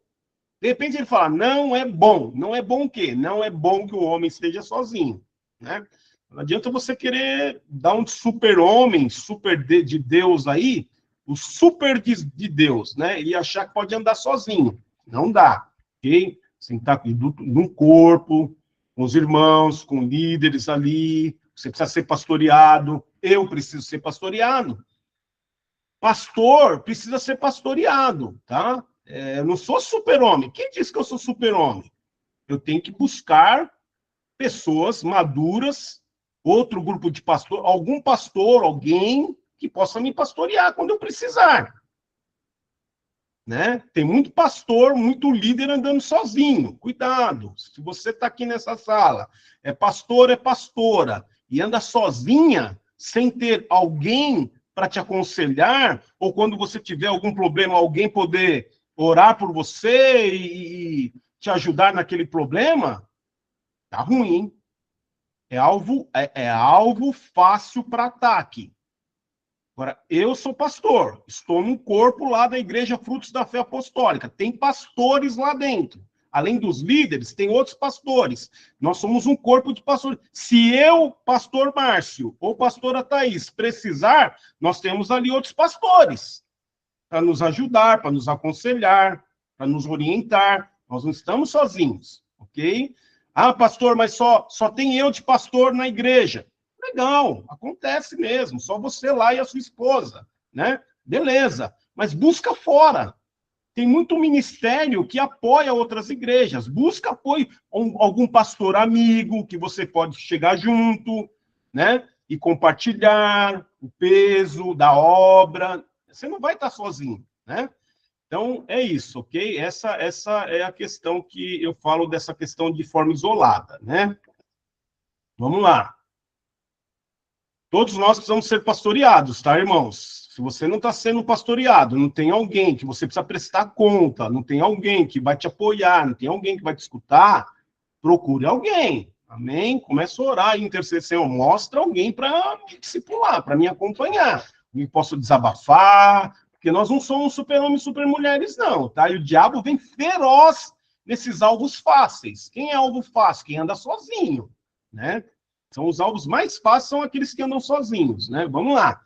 De repente ele fala, não é bom. Não é bom o quê? Não é bom que o homem esteja sozinho, né? Não adianta você querer dar um super-homem, super de Deus aí, o super de Deus, né? E achar que pode andar sozinho. Não dá, ok? Você tem que estar num corpo, com os irmãos, com líderes ali. Você precisa ser pastoreado. Eu preciso ser pastoreado. Pastor precisa ser pastoreado, tá? Eu não sou super-homem. Quem disse que eu sou super-homem? Eu tenho que buscar pessoas maduras, outro grupo de pastor, algum pastor, alguém que possa me pastorear quando eu precisar. Né? Tem muito pastor, muito líder andando sozinho. Cuidado, se você está aqui nessa sala, é pastor, é pastora, e anda sozinha, sem ter alguém para te aconselhar, ou quando você tiver algum problema, alguém poder orar por você e te ajudar naquele problema, tá ruim. É alvo fácil para ataque. Agora, eu sou pastor, estou num corpo lá da Igreja Frutos da Fé Apostólica. Tem pastores lá dentro. Além dos líderes, tem outros pastores. Nós somos um corpo de pastores. Se eu, pastor Márcio, ou pastora Thaís, precisar, nós temos ali outros pastores para nos ajudar, para nos aconselhar, para nos orientar. Nós não estamos sozinhos, ok? Ah, pastor, mas só tem eu de pastor na igreja. Legal, acontece mesmo, só você lá e a sua esposa, né? Beleza, mas busca fora. Tem muito ministério que apoia outras igrejas. Busca apoio, algum pastor amigo que você pode chegar junto, né? E compartilhar o peso da obra. Você não vai estar sozinho, né? Então, é isso, ok? Essa é a questão que eu falo dessa questão de forma isolada, né? Vamos lá. Todos nós precisamos ser pastoreados, tá, irmãos? Se você não está sendo pastoreado, não tem alguém que você precisa prestar conta, não tem alguém que vai te apoiar, não tem alguém que vai te escutar, procure alguém, amém? Começa a orar e intercessão, mostra alguém para me discipular, para me acompanhar. Eu posso desabafar, porque nós não somos super-homens e super-mulheres, não, tá? E o diabo vem feroz nesses alvos fáceis. Quem é alvo fácil? Quem anda sozinho, né? São os alvos mais fáceis, são aqueles que andam sozinhos, né? Vamos lá.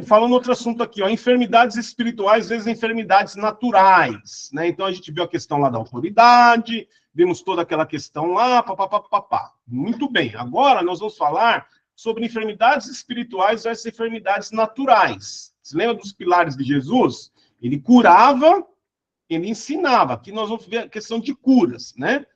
Falando outro assunto aqui, ó, enfermidades espirituais, às vezes enfermidades naturais, né? Então a gente viu a questão lá da autoridade, vimos toda aquela questão lá, papapá. Muito bem. Agora nós vamos falar sobre enfermidades espirituais versus enfermidades naturais. Você lembra dos pilares de Jesus? Ele curava, ele ensinava. Aqui nós vamos ver a questão de curas, né?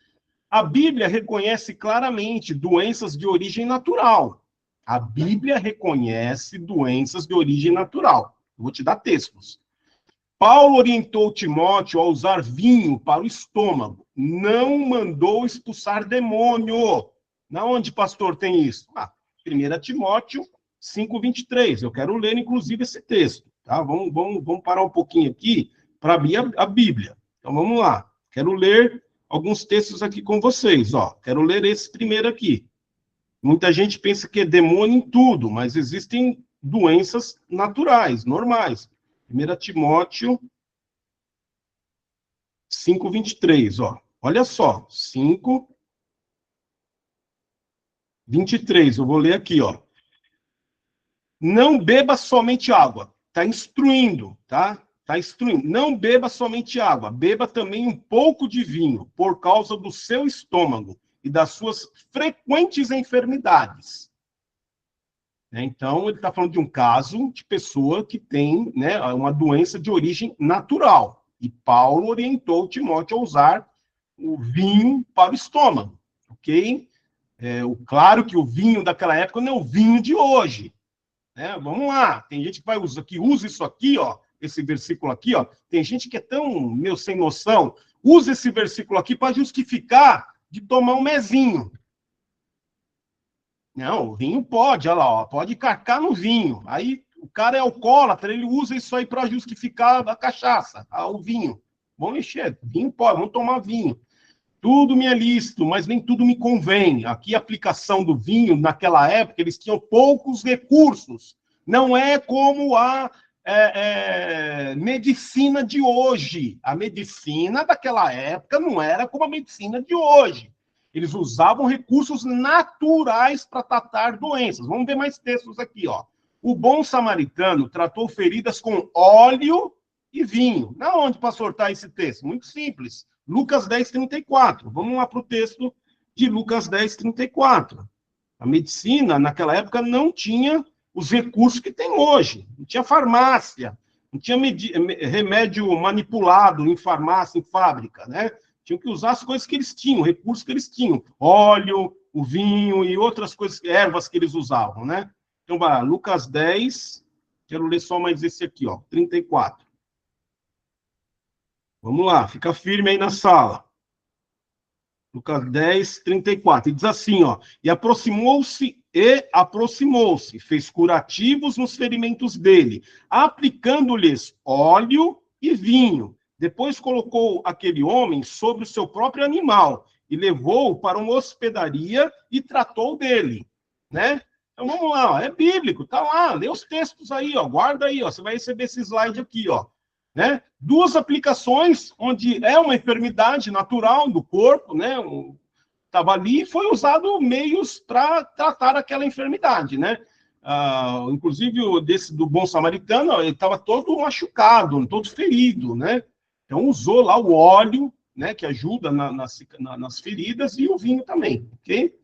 A Bíblia reconhece claramente doenças de origem natural. A Bíblia reconhece doenças de origem natural. Eu vou te dar textos. Paulo orientou Timóteo a usar vinho para o estômago. Não mandou expulsar demônio. Na onde, pastor, tem isso? 1 Timóteo 5:23. Eu quero ler, inclusive, esse texto. Tá? Vamos parar um pouquinho aqui para abrir a Bíblia. Então, vamos lá. Quero ler alguns textos aqui com vocês. Ó. Quero ler esse primeiro aqui. Muita gente pensa que é demônio em tudo, mas existem doenças naturais, normais. 1 Timóteo 5:23, ó. Olha só, 5:23, eu vou ler aqui, ó. Não beba somente água. Está instruindo, tá? Está instruindo. Não beba somente água, beba também um pouco de vinho, por causa do seu estômago e das suas frequentes enfermidades. Então, ele está falando de um caso de pessoa que tem, né, uma doença de origem natural. E Paulo orientou Timóteo a usar o vinho para o estômago, ok? Claro que o vinho daquela época não é o vinho de hoje. Né? Vamos lá, tem gente que usa isso aqui, ó, esse versículo aqui, ó. Tem gente que é tão, sem noção, usa esse versículo aqui para justificar de tomar um mezinho. Não, o vinho pode, olha lá, ó, pode carcar no vinho. Aí o cara é alcoólatra, ele usa isso aí para justificar a cachaça, o vinho. Vamos encher, vinho pode, vamos tomar vinho. Tudo me é lícito, mas nem tudo me convém. Aqui a aplicação do vinho, naquela época, eles tinham poucos recursos. Não é como a medicina de hoje. A medicina daquela época não era como a medicina de hoje. Eles usavam recursos naturais para tratar doenças. Vamos ver mais textos aqui, ó. O bom samaritano tratou feridas com óleo e vinho. Na onde, pastor, está esse texto? Muito simples. Lucas 10:34. Vamos lá para o texto de Lucas 10:34. A medicina, naquela época, não tinha os recursos que tem hoje. Não tinha farmácia, não tinha remédio manipulado em farmácia, em fábrica, né? Tinham que usar as coisas que eles tinham, recursos que eles tinham. Óleo, o vinho e outras coisas, ervas que eles usavam, né? Então, vai lá, Lucas 10, quero ler só mais esse aqui, ó, 34. Vamos lá, fica firme aí na sala. Lucas 10, 34. E diz assim, ó, e aproximou-se, fez curativos nos ferimentos dele, aplicando-lhes óleo e vinho. Depois colocou aquele homem sobre o seu próprio animal e levou-o para uma hospedaria e tratou dele, né? Então vamos lá, ó, é bíblico, tá lá, lê os textos aí, ó, guarda aí, ó, você vai receber esse slide aqui, ó, né? Duas aplicações onde é uma enfermidade natural do corpo, né? Estava ali e foi usado meios para tratar aquela enfermidade, né? Inclusive do bom samaritano, ele estava todo machucado, todo ferido, né? Então usou lá o óleo, né? Que ajuda nas feridas, e o vinho também, ok?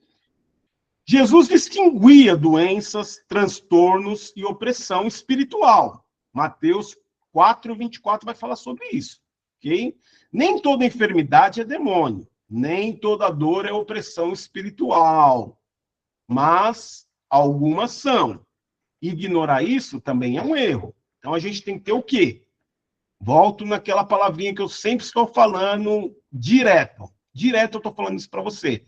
Jesus distinguia doenças, transtornos e opressão espiritual. Mateus 4:24 vai falar sobre isso, ok? Nem toda enfermidade é demônio, nem toda dor é opressão espiritual, mas algumas são. Ignorar isso também é um erro. Então a gente tem que ter o quê? Volto naquela palavrinha que eu sempre estou falando direto. Direto eu estou falando isso para você.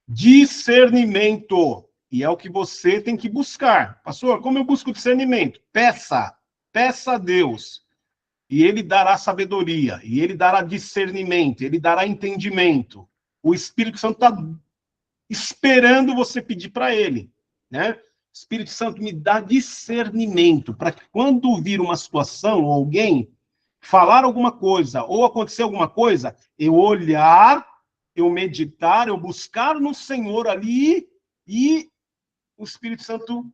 Discernimento. E é o que você tem que buscar. Pastor, como eu busco discernimento? Peça a Deus. E ele dará sabedoria, e ele dará discernimento, ele dará entendimento. O Espírito Santo está esperando você pedir para ele, né? Espírito Santo, me dá discernimento, para que quando vir uma situação, ou alguém falar alguma coisa, ou acontecer alguma coisa, eu olhar, eu meditar, eu buscar no Senhor ali, e o Espírito Santo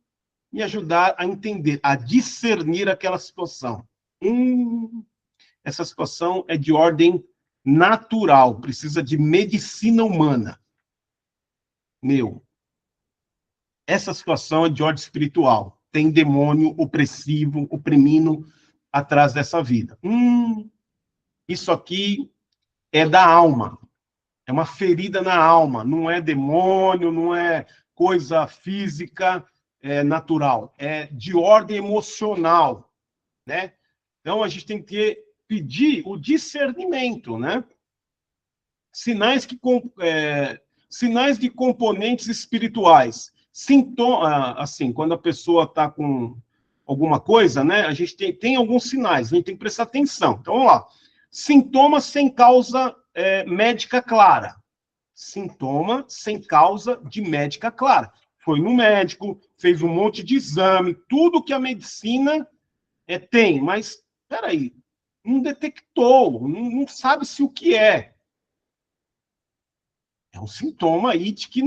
me ajudar a entender, a discernir aquela situação. Essa situação é de ordem natural, precisa de medicina humana. Essa situação é de ordem espiritual. Tem demônio opressivo, oprimindo atrás dessa vida. Isso aqui é da alma. É uma ferida na alma. Não é demônio, não é coisa física, natural. É de ordem emocional, né? Então, a gente tem que pedir o discernimento, né? Sinais de componentes espirituais. Assim, quando a pessoa está com alguma coisa, né? A gente tem alguns sinais, a gente tem que prestar atenção. Então, vamos lá. Sintomas sem causa médica clara. Sintoma sem causa de médica clara. Foi no médico, fez um monte de exame, tudo que a medicina tem, mas, peraí, não detectou, não sabe se o que é. É um sintoma aí de que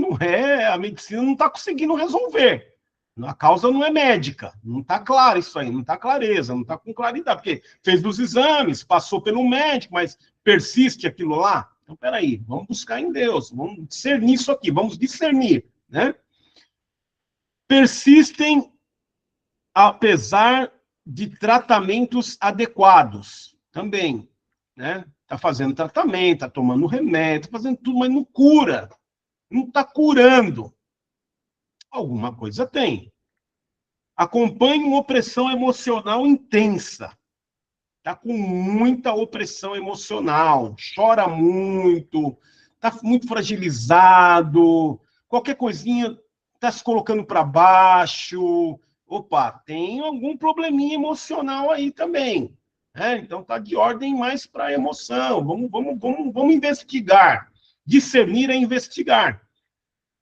a medicina não está conseguindo resolver. A causa não é médica, não está claro isso aí, não está clareza, não está com claridade, porque fez os exames, passou pelo médico, mas persiste aquilo lá. Então, peraí, vamos buscar em Deus, vamos discernir isso aqui, vamos discernir, né? Persistem apesar de tratamentos adequados, também, né? Está fazendo tratamento, está tomando remédio, está fazendo tudo, mas não cura. Não está curando. Alguma coisa tem. Acompanha uma opressão emocional intensa. Está com muita opressão emocional. Chora muito. Está muito fragilizado. Qualquer coisinha está se colocando para baixo. Opa, tem algum probleminha emocional aí também. Então está de ordem mais para a emoção. Vamos investigar. Discernir é investigar.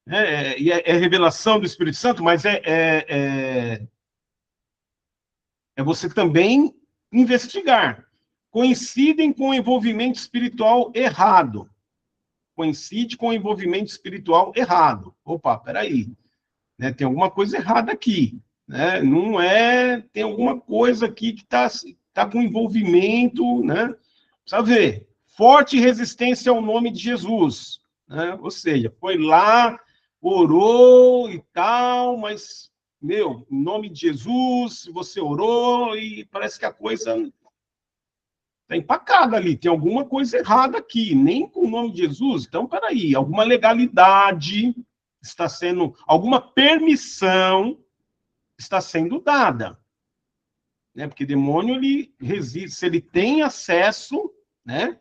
É revelação do Espírito Santo, mas é você também investigar. Coincidem com o envolvimento espiritual errado. Coincide com o envolvimento espiritual errado. Opa, peraí. Tem alguma coisa errada aqui. Não é... Tem alguma coisa aqui que está com envolvimento, né? Precisa ver. Forte resistência ao nome de Jesus. Ou seja, foi lá, orou e tal, mas, em nome de Jesus, você orou e parece que a coisa Está empacada ali, tem alguma coisa errada aqui, nem com o nome de Jesus. Então, peraí, alguma legalidade está sendo, alguma permissão está sendo dada. Né? Porque demônio, ele resiste, se ele tem acesso, né?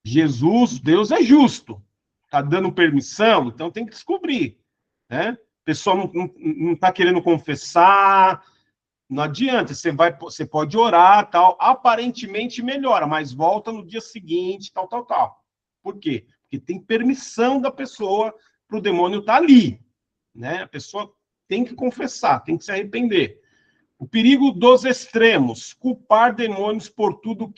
Jesus, Deus é justo, está dando permissão, então tem que descobrir. Né? A pessoa não está querendo confessar, não adianta, você pode orar, tal, aparentemente melhora, mas volta no dia seguinte, tal. Por quê? Porque tem permissão da pessoa para o demônio estar ali, né? A pessoa tem que confessar, tem que se arrepender. O perigo dos extremos, culpar demônios por tudo,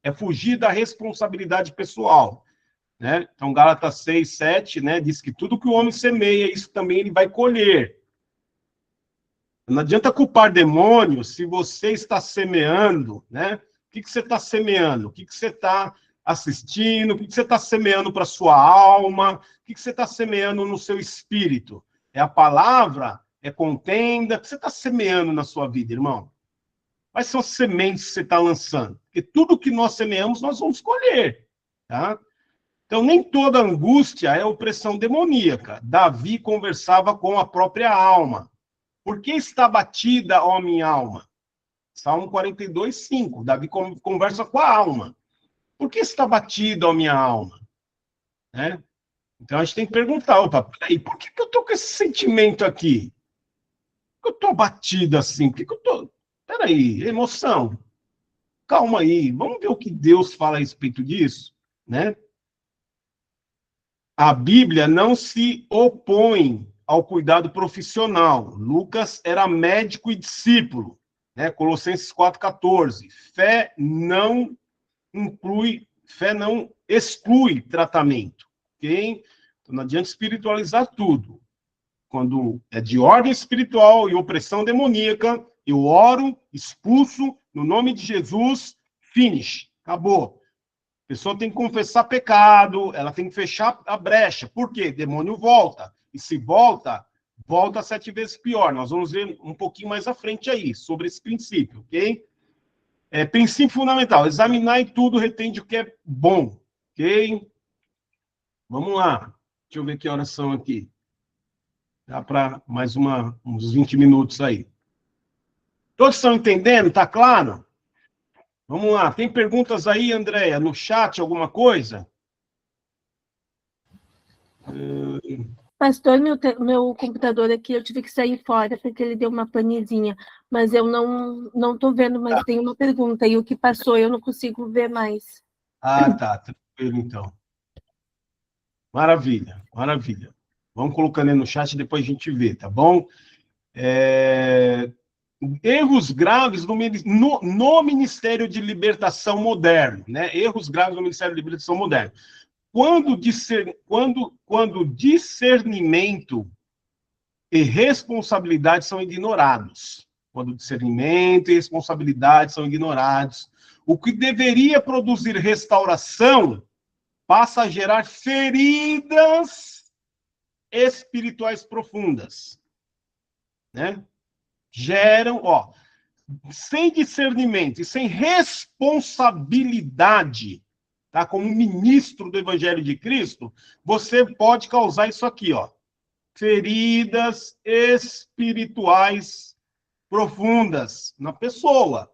é fugir da responsabilidade pessoal. Né? Então, Gálatas 6, 7, né, diz que tudo que o homem semeia, isso também ele vai colher. Não adianta culpar demônios se você está semeando, né? O que você está semeando? O que você está assistindo? O que você está semeando para a sua alma? O que você está semeando no seu espírito? É a palavra? É contenda? O que você está semeando na sua vida, irmão? Quais são as sementes que você está lançando? Porque tudo que nós semeamos, nós vamos colher, tá? Então, nem toda angústia é opressão demoníaca. Davi conversava com a própria alma. Por que está batida, ó minha alma? Salmo 42, 5. Davi conversa com a alma. Por que está batida, ó minha alma? Né? Então a gente tem que perguntar, opa, peraí, por que eu estou com esse sentimento aqui? Por que eu estou abatido assim? Por que eu estou... Peraí, emoção. Calma aí, vamos ver o que Deus fala a respeito disso, né? A Bíblia não se opõe ao cuidado profissional. Lucas era médico e discípulo, né? Colossenses 4,14. Fé não exclui tratamento, ok? Então, não adianta espiritualizar tudo. Quando é de ordem espiritual e opressão demoníaca, eu oro, expulso, no nome de Jesus, finish, acabou. A pessoa tem que confessar pecado, ela tem que fechar a brecha. Por quê? Demônio volta. E se volta 7 vezes pior. Nós vamos ver um pouquinho mais à frente aí, sobre esse princípio, ok? Princípio fundamental, examinar e tudo, retende o que é bom, ok? Vamos lá. Deixa eu ver que horas são aqui. Dá para mais uns 20 minutos aí. Todos estão entendendo? Tá claro? Vamos lá. Tem perguntas aí, Andréia, no chat, alguma coisa? Pastor, meu computador aqui, eu tive que sair fora porque ele deu uma panezinha, mas eu não estou vendo, mas tem uma pergunta, e o que passou eu não consigo ver mais. Ah, tá, tranquilo então. Maravilha, maravilha. Vamos colocando aí no chat e depois a gente vê, tá bom? Erros graves no Ministério de Libertação Moderno, né? Erros graves no Ministério de Libertação Moderno. Quando discernimento e responsabilidade são ignorados. Quando discernimento e responsabilidade são ignorados. O que deveria produzir restauração passa a gerar feridas espirituais profundas. Né? Geram, sem discernimento e sem responsabilidade, tá? Como ministro do Evangelho de Cristo, você pode causar isso aqui, feridas espirituais profundas na pessoa,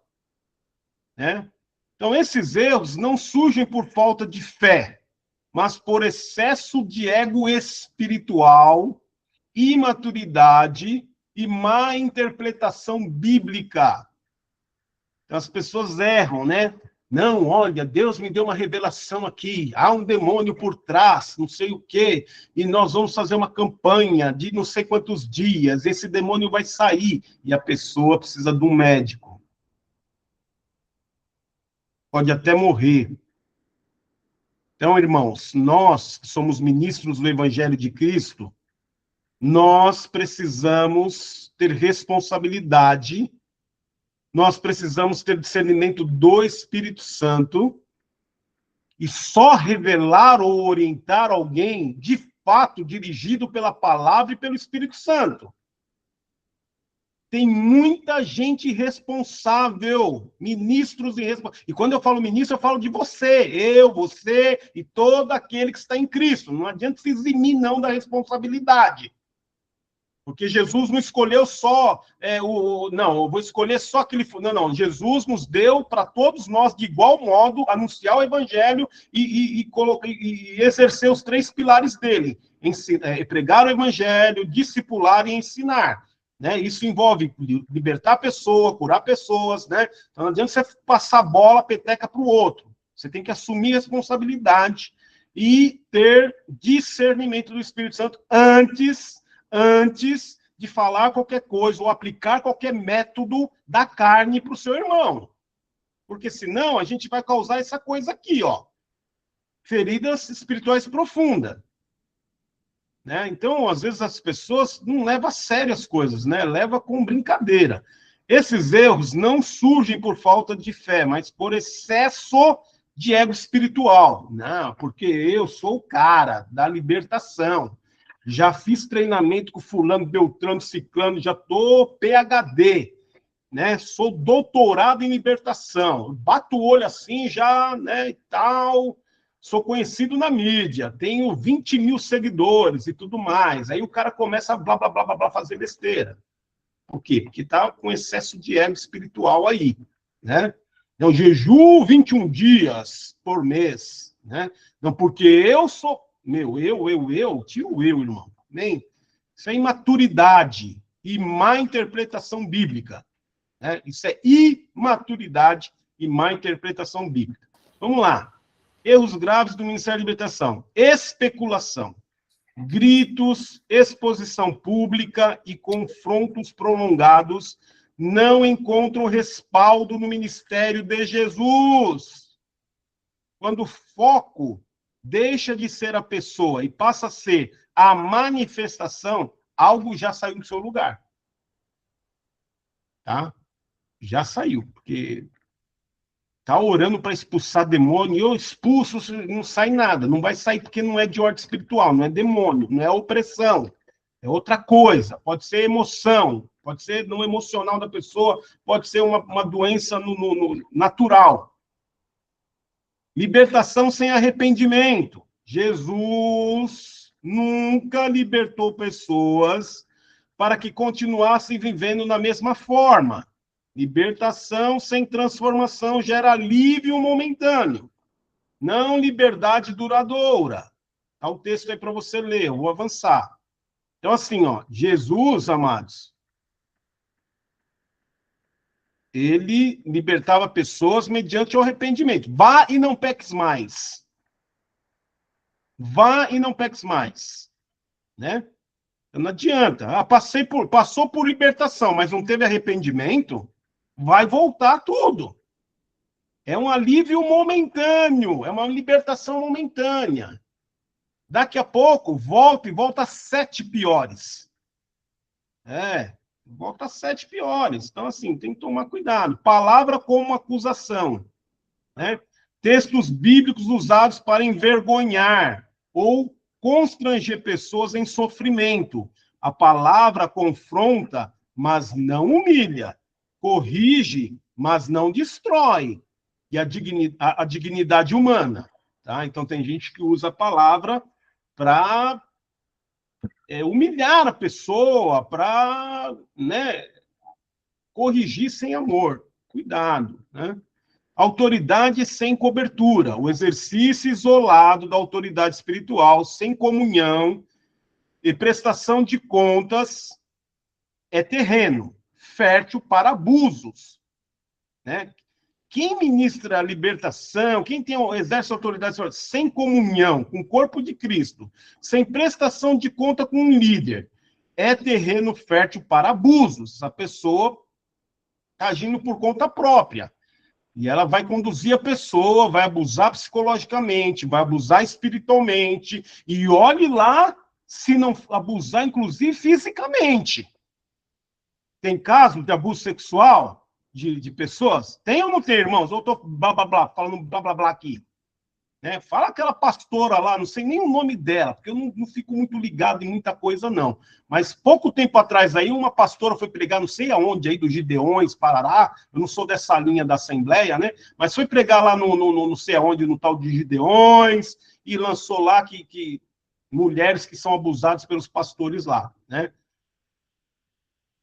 né? Então, esses erros não surgem por falta de fé, mas por excesso de ego espiritual, imaturidade e má interpretação bíblica. Então, as pessoas erram, né? Não, olha, Deus me deu uma revelação aqui, há um demônio por trás, não sei o quê, e nós vamos fazer uma campanha de não sei quantos dias, esse demônio vai sair, e a pessoa precisa de um médico. Pode até morrer. Então, irmãos, nós que somos ministros do Evangelho de Cristo, nós precisamos ter responsabilidade, nós precisamos ter discernimento do Espírito Santo, e só revelar ou orientar alguém, de fato, dirigido pela palavra e pelo Espírito Santo. tem muita gente irresponsável, ministros irresponsáveis. E quando eu falo ministro, eu falo de você, você e todo aquele que está em Cristo. Não adianta se eximir, não, da responsabilidade. Porque Jesus não escolheu só não, eu vou escolher só aquele... Não, Jesus nos deu para todos nós, de igual modo, anunciar o evangelho e exercer os 3 pilares dele. Pregar o evangelho, discipular e ensinar. Né? Isso envolve libertar a pessoa, curar pessoas. Né? Então não adianta você passar a bola, a peteca para o outro. Você tem que assumir responsabilidade e ter discernimento do Espírito Santo antes de falar qualquer coisa ou aplicar qualquer método da carne para o seu irmão. Porque senão a gente vai causar essa coisa aqui, ó. Feridas espirituais profundas. Né? Então, às vezes, as pessoas não levam a sério as coisas, né? Leva com brincadeira. Esses erros não surgem por falta de fé, mas por excesso de ego espiritual. Não, porque eu sou o cara da libertação. Já fiz treinamento com fulano, beltrano, ciclano, já tô PhD, né? Sou doutorado em libertação. Bato o olho assim já, né, e tal. Sou conhecido na mídia, tenho 20 mil seguidores e tudo mais. Aí o cara começa a blá, blá, blá, blá, blá, fazer besteira. Por quê? Porque está com excesso de ego espiritual aí, né? Então, jejum 21 dias por mês, né? Não, porque eu sou... tio eu, irmão. Nem. Isso é imaturidade e má interpretação bíblica. Né? Isso é imaturidade e má interpretação bíblica. Vamos lá. Erros graves do Ministério da Libertação. Especulação. Gritos, exposição pública e confrontos prolongados não encontram respaldo no ministério de Jesus. Quando o foco deixa de ser a pessoa e passa a ser a manifestação, algo já saiu do seu lugar. Tá? Já saiu, porque tá orando para expulsar demônio, e eu expulso, não sai nada. Não vai sair porque não é de ordem espiritual, não é demônio, não é opressão. É outra coisa. Pode ser emoção, pode ser no emocional da pessoa, pode ser uma doença no natural. Libertação sem arrependimento. Jesus nunca libertou pessoas para que continuassem vivendo na mesma forma. Libertação sem transformação gera alívio momentâneo, não liberdade duradoura. Tá o texto aí para você ler, eu vou avançar. Então, assim, ó, Jesus, amados, ele libertava pessoas mediante o arrependimento. Vá e não peques mais. Vá e não peques mais. Né? Não adianta. Passou por libertação, mas não teve arrependimento, vai voltar tudo. É um alívio momentâneo, é uma libertação momentânea. Daqui a pouco, volta 7 piores. Volta 7 piores. Então, assim, tem que tomar cuidado. Palavra como acusação. Né? Textos bíblicos usados para envergonhar ou constranger pessoas em sofrimento. A palavra confronta, mas não humilha. Corrige, mas não destrói. E a dignidade humana. Tá? Então, tem gente que usa a palavra para humilhar a pessoa, para, né, corrigir sem amor. Cuidado. Né? Autoridade sem cobertura. O exercício isolado da autoridade espiritual, sem comunhão e prestação de contas, é terreno fértil para abusos. Né? Quem ministra a libertação, quem exerce autoridade sem comunhão com o corpo de Cristo, sem prestação de conta com um líder, é terreno fértil para abusos. Essa pessoa está agindo por conta própria. E ela vai conduzir a pessoa, vai abusar psicologicamente, vai abusar espiritualmente, e olhe lá se não abusar, inclusive, fisicamente. Tem caso de abuso sexual de pessoas? Tem ou não tem, irmãos? Ou eu estou blá, blá, blá, falando blá, blá, blá aqui? né? Fala aquela pastora lá, não sei nem o nome dela, porque eu não fico muito ligado em muita coisa, não. Mas pouco tempo atrás aí, uma pastora foi pregar não sei aonde, aí do Gideões, Parará, eu não sou dessa linha da Assembleia, né? Mas foi pregar lá no não sei aonde, no tal de Gideões, e lançou lá que mulheres que são abusadas pelos pastores lá, né?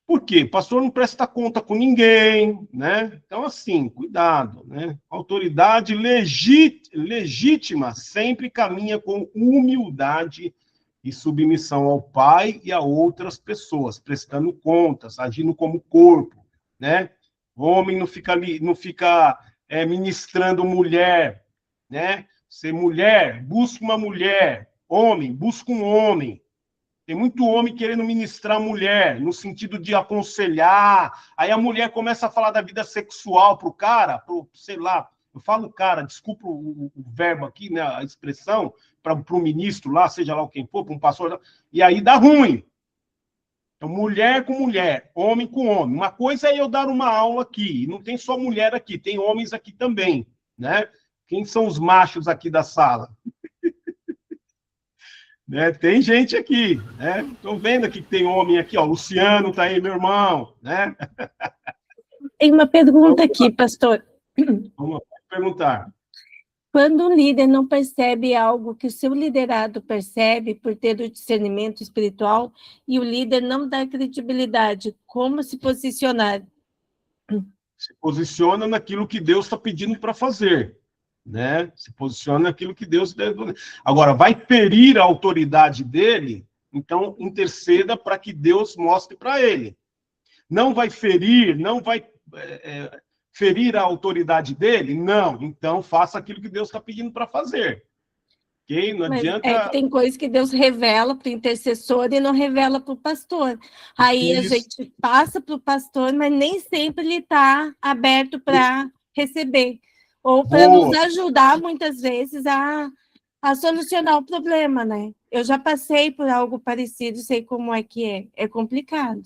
Por quê? O pastor não presta conta com ninguém, né? Então, assim, cuidado, né? Autoridade legítima sempre caminha com humildade e submissão ao pai e a outras pessoas, prestando contas, agindo como corpo, né? O homem não fica ministrando mulher, né? Ser mulher, busca uma mulher. Homem, busca um homem. Tem muito homem querendo ministrar a mulher, no sentido de aconselhar. Aí a mulher começa a falar da vida sexual pro cara, sei lá, eu falo cara, desculpa o verbo aqui, né, a expressão, para o ministro lá, seja lá quem for, para um pastor, e aí dá ruim. Então, mulher com mulher, homem com homem. Uma coisa é eu dar uma aula aqui, e não tem só mulher aqui, tem homens aqui também, né? Quem são os machos aqui da sala? Né, tem gente aqui, né? Estou vendo aqui que tem homem aqui, ó. Luciano está aí, meu irmão, né? Tem uma pergunta aqui, pastor. Vamos perguntar. Quando um líder não percebe algo que o seu liderado percebe por ter o discernimento espiritual e o líder não dá credibilidade, como se posicionar? Se posiciona naquilo que Deus está pedindo para fazer, né? Se posiciona naquilo que Deus deve. Agora, vai ferir a autoridade dele, então interceda para que Deus mostre para ele. Não vai ferir, não vai ferir a autoridade dele? Não. Então, faça aquilo que Deus está pedindo para fazer. Ok? Não adianta... É que tem coisas que Deus revela para o intercessor e não revela para o pastor. Aí a gente passa para o pastor, mas nem sempre ele está aberto para receber. Ou para nos ajudar, muitas vezes, a solucionar o problema, né? Eu já passei por algo parecido, sei como é que é. É complicado.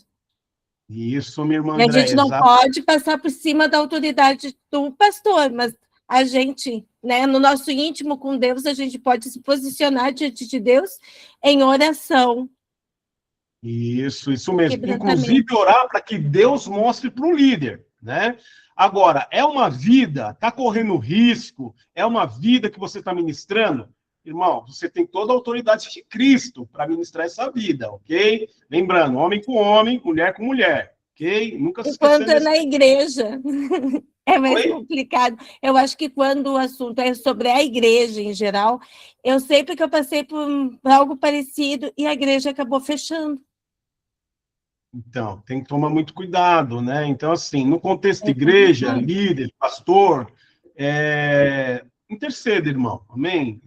Isso, minha irmã André. André. A gente não pode passar por cima da autoridade do pastor, mas a gente, né, no nosso íntimo com Deus, a gente pode se posicionar diante de Deus em oração. Isso mesmo. Inclusive, orar para que Deus mostre para o líder, né? Agora, é uma vida, está correndo risco, é uma vida que você está ministrando, irmão, você tem toda a autoridade de Cristo para ministrar essa vida, ok? Lembrando, homem com homem, mulher com mulher, ok? Nunca se esqueça. Quando é na igreja, é mais complicado. Eu acho que quando o assunto é sobre a igreja em geral, eu sei porque eu passei por algo parecido e a igreja acabou fechando. Então, tem que tomar muito cuidado, né? Então, assim, no contexto de igreja, líder, pastor, interceda, irmão, amém?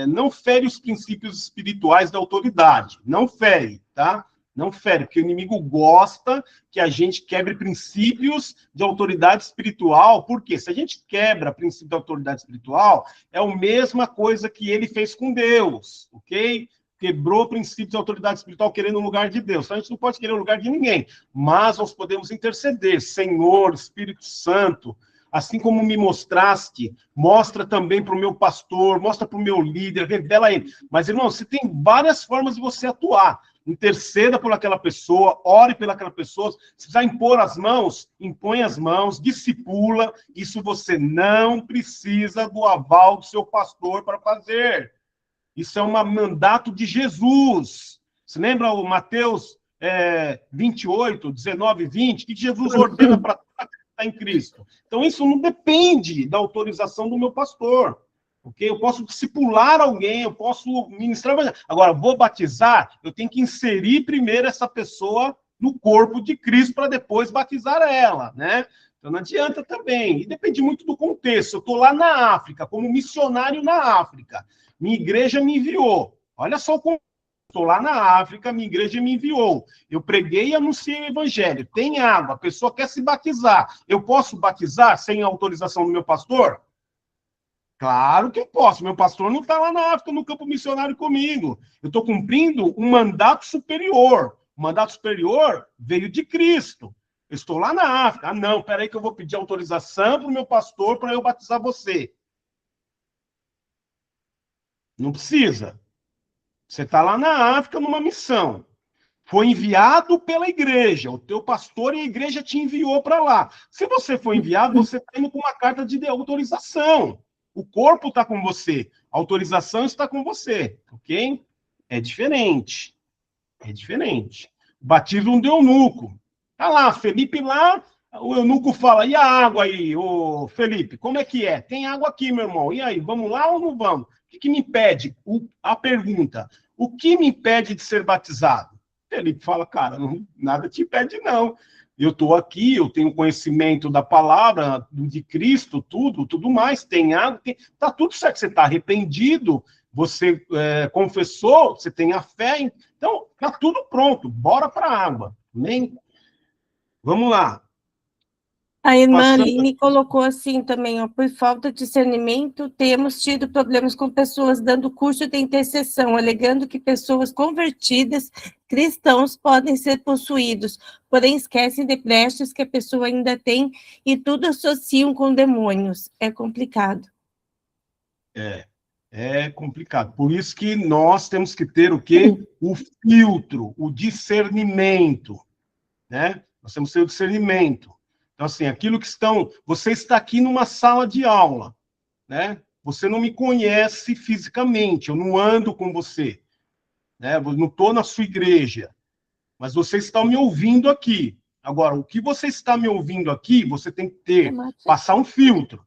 Não fere os princípios espirituais da autoridade, não fere, tá? Não fere, porque o inimigo gosta que a gente quebre princípios de autoridade espiritual, porque se a gente quebra princípio de autoridade espiritual, é a mesma coisa que ele fez com Deus, ok? Quebrou o princípio de autoridade espiritual querendo o lugar de Deus. Então, a gente não pode querer o lugar de ninguém, mas nós podemos interceder. Senhor, Espírito Santo, assim como me mostraste, mostra também para o meu pastor, mostra para o meu líder, revela ele. Mas, irmão, você tem várias formas de você atuar. Interceda por aquela pessoa, ore pelaquela pessoa. Se precisar impor as mãos, impõe as mãos, discipula. Isso você não precisa do aval do seu pastor para fazer. Isso é um mandato de Jesus. Você lembra o Mateus 28, 19 e 20? Que Jesus ordena para estar em Cristo. Então, isso não depende da autorização do meu pastor. Okay? Eu posso discipular alguém, eu posso ministrar. Agora, vou batizar, eu tenho que inserir primeiro essa pessoa no corpo de Cristo para depois batizar ela, né? Então, não adianta também. E depende muito do contexto. Eu estou lá na África, como missionário na África. Minha igreja me enviou. Olha só como estou lá na África, minha igreja me enviou. Eu preguei e anunciei o evangelho. Tem água, a pessoa quer se batizar. Eu posso batizar sem a autorização do meu pastor? Claro que eu posso. Meu pastor não está lá na África, no campo missionário comigo. Eu estou cumprindo um mandato superior. O mandato superior veio de Cristo. Eu estou lá na África. Ah, não, peraí que eu vou pedir autorização para o meu pastor para eu batizar você. Não precisa. Você está lá na África numa missão. Foi enviado pela igreja. O teu pastor e a igreja te enviou para lá. Se você foi enviado, você está indo com uma carta de autorização. O corpo está com você. A autorização está com você. Ok? É diferente. É diferente. Batismo de eunuco. Tá lá, Felipe lá, o eunuco fala, e a água aí, ô Felipe, como é que é? Tem água aqui, meu irmão. E aí, vamos lá ou não vamos? O que me impede? A pergunta, o que me impede de ser batizado? Felipe fala, cara, nada te impede, não. Eu estou aqui, eu tenho conhecimento da palavra, de Cristo, tudo mais, tem água, tá tudo certo, você está arrependido, você confessou, você tem a fé, então tá tudo pronto, bora para a água. Nem... Vamos lá. A irmã Aline colocou assim também, ó, por falta de discernimento, temos tido problemas com pessoas dando curso de intercessão, alegando que pessoas convertidas, cristãos, podem ser possuídos, porém esquecem de brechas que a pessoa ainda tem e tudo associam com demônios. É complicado. É complicado. Por isso que nós temos que ter o quê? O filtro, o discernimento, né? Nós temos que ter o discernimento. Então, assim, aquilo que você está aqui numa sala de aula, né? Você não me conhece fisicamente, eu não ando com você, né? Eu não estou na sua igreja, mas você está me ouvindo aqui. Agora, o que você está me ouvindo aqui, você tem que passar um filtro,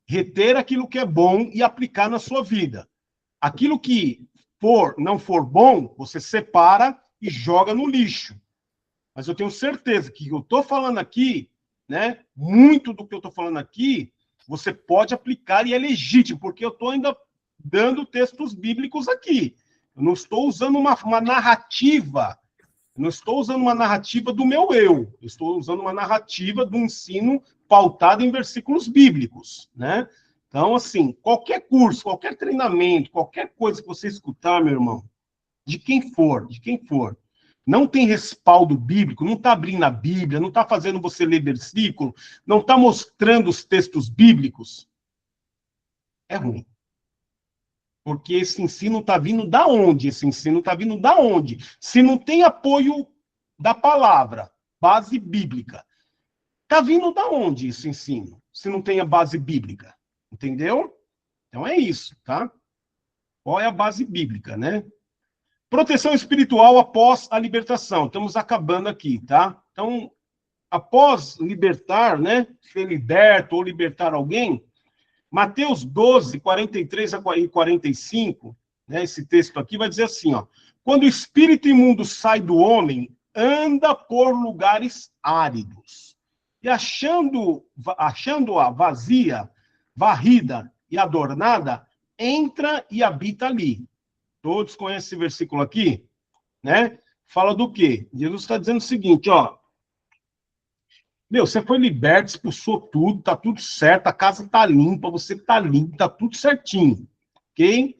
reter aquilo que é bom e aplicar na sua vida. Aquilo que não for bom, você separa e joga no lixo. Mas eu tenho certeza que eu estou falando aqui, né? Muito do que eu estou falando aqui, você pode aplicar e é legítimo, porque eu estou ainda dando textos bíblicos aqui. Eu não estou usando uma narrativa, eu não estou usando uma narrativa do meu eu estou usando uma narrativa do ensino pautado em versículos bíblicos, né? Então, assim, qualquer curso, qualquer treinamento, qualquer coisa que você escutar, meu irmão, de quem for, não tem respaldo bíblico, não está abrindo a Bíblia, não está fazendo você ler versículo, não está mostrando os textos bíblicos, é ruim. Porque esse ensino está vindo da onde? Esse ensino está vindo da onde? Se não tem apoio da palavra, base bíblica, está vindo da onde esse ensino? Se não tem a base bíblica, entendeu? Então é isso, tá? Qual é a base bíblica, né? Proteção espiritual após a libertação. Estamos acabando aqui, tá? Então, após libertar, né? Ser liberto ou libertar alguém, Mateus 12, 43 e 45, né? Esse texto aqui vai dizer assim, ó. Quando o espírito imundo sai do homem, anda por lugares áridos. E achando-a vazia, varrida e adornada, entra e habita ali. Todos conhecem esse versículo aqui, né? Fala do quê? Jesus está dizendo o seguinte, ó. Meu, você foi liberto, expulsou tudo, tá tudo certo, a casa tá limpa, você tá limpo, tá tudo certinho, ok?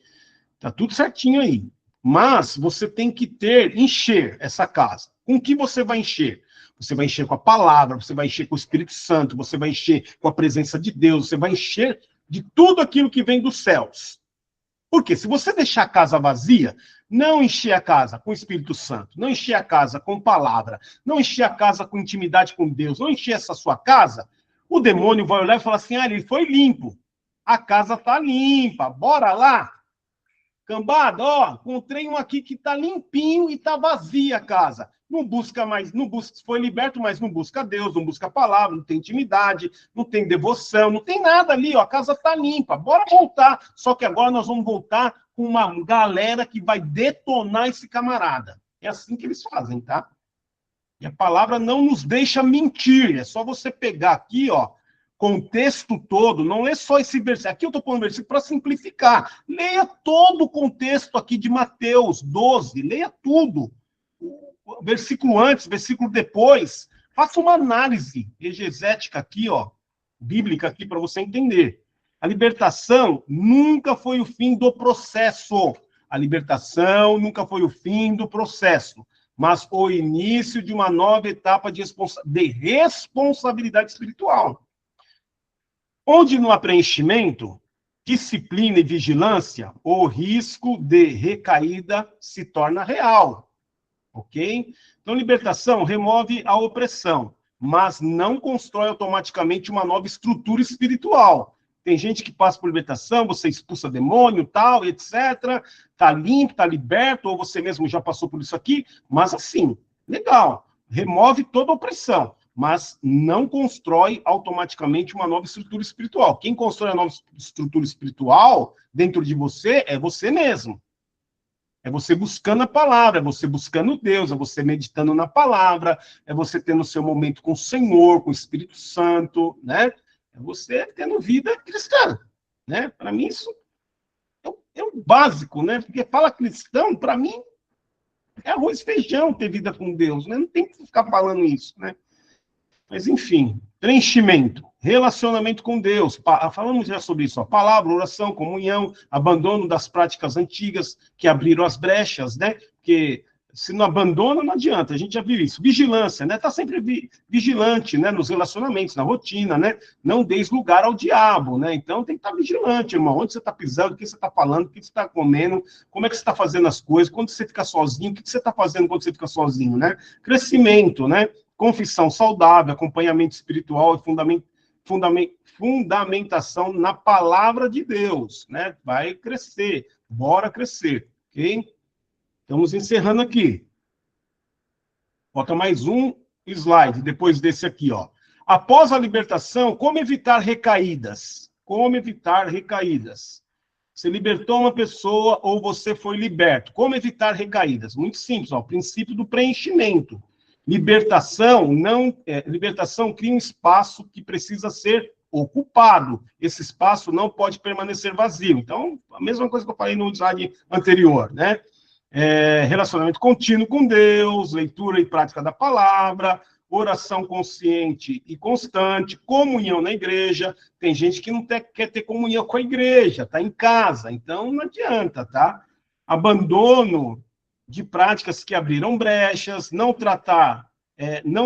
Tá tudo certinho aí. Mas você tem que encher essa casa. Com o que você vai encher? Você vai encher com a palavra, você vai encher com o Espírito Santo, você vai encher com a presença de Deus, você vai encher de tudo aquilo que vem dos céus. Porque se você deixar a casa vazia, não encher a casa com o Espírito Santo, não encher a casa com palavra, não encher a casa com intimidade com Deus, não encher essa sua casa, o demônio vai olhar e falar assim, ele foi limpo, a casa tá limpa, bora lá. Cambada, ó, encontrei um aqui que tá limpinho e tá vazia a casa. Não busca mais, foi liberto, mas não busca Deus, não busca a palavra, não tem intimidade, não tem devoção, não tem nada ali, ó, a casa tá limpa, bora voltar. Só que agora nós vamos voltar com uma galera que vai detonar esse camarada. É assim que eles fazem, tá? E a palavra não nos deixa mentir, é só você pegar aqui, ó, contexto todo, não é só esse versículo. Aqui eu estou pondo um versículo para simplificar. Leia todo o contexto aqui de Mateus 12, leia tudo. Versículo antes, versículo depois. Faça uma análise exegética aqui, ó, bíblica aqui, para você entender. A libertação nunca foi o fim do processo. A libertação nunca foi o fim do processo, mas o início de uma nova etapa de responsabilidade espiritual. Onde não há preenchimento, o disciplina e vigilância, o risco de recaída se torna real. Ok? Então, libertação remove a opressão, mas não constrói automaticamente uma nova estrutura espiritual. Tem gente que passa por libertação, você expulsa demônio, tal, etc. Está limpo, está liberto, ou você mesmo já passou por isso aqui, mas assim, legal, remove toda a opressão, mas não constrói automaticamente uma nova estrutura espiritual. Quem constrói a nova estrutura espiritual dentro de você é você mesmo. É você buscando a palavra, é você buscando Deus, é você meditando na palavra, é você tendo o seu momento com o Senhor, com o Espírito Santo, né? É você tendo vida cristã, né? Para mim, isso é o básico, né? Porque fala cristão, para mim, é arroz e feijão ter vida com Deus, né? Não tem que ficar falando isso, né? Mas, enfim, preenchimento, relacionamento com Deus. Falamos já sobre isso, ó, palavra, oração, comunhão, abandono das práticas antigas que abriram as brechas, né? Porque se não abandona, não adianta, a gente já viu isso. Vigilância, né? Tá sempre vigilante, né? Nos relacionamentos, na rotina, né? Não deis lugar ao diabo, né? Então tem que estar vigilante, irmão. Onde você está pisando, o que você está falando, o que você está comendo, como é que você está fazendo as coisas, quando você fica sozinho, o que você está fazendo quando você fica sozinho, né? Crescimento, né? Confissão saudável, acompanhamento espiritual e fundamentação na palavra de Deus, né? Vai crescer, bora crescer, ok? Estamos encerrando aqui. Falta mais um slide, depois desse aqui, ó. Após a libertação, como evitar recaídas? Como evitar recaídas? Você libertou uma pessoa ou você foi liberto. Como evitar recaídas? Muito simples, ó, o princípio do preenchimento. Libertação cria um espaço que precisa ser ocupado. Esse espaço não pode permanecer vazio. Então, a mesma coisa que eu falei no slide anterior, né? Relacionamento contínuo com Deus, leitura e prática da palavra, oração consciente e constante, comunhão na igreja. Tem gente que não quer ter comunhão com a igreja, está em casa, então não adianta, tá? Abandono de práticas que abriram brechas, não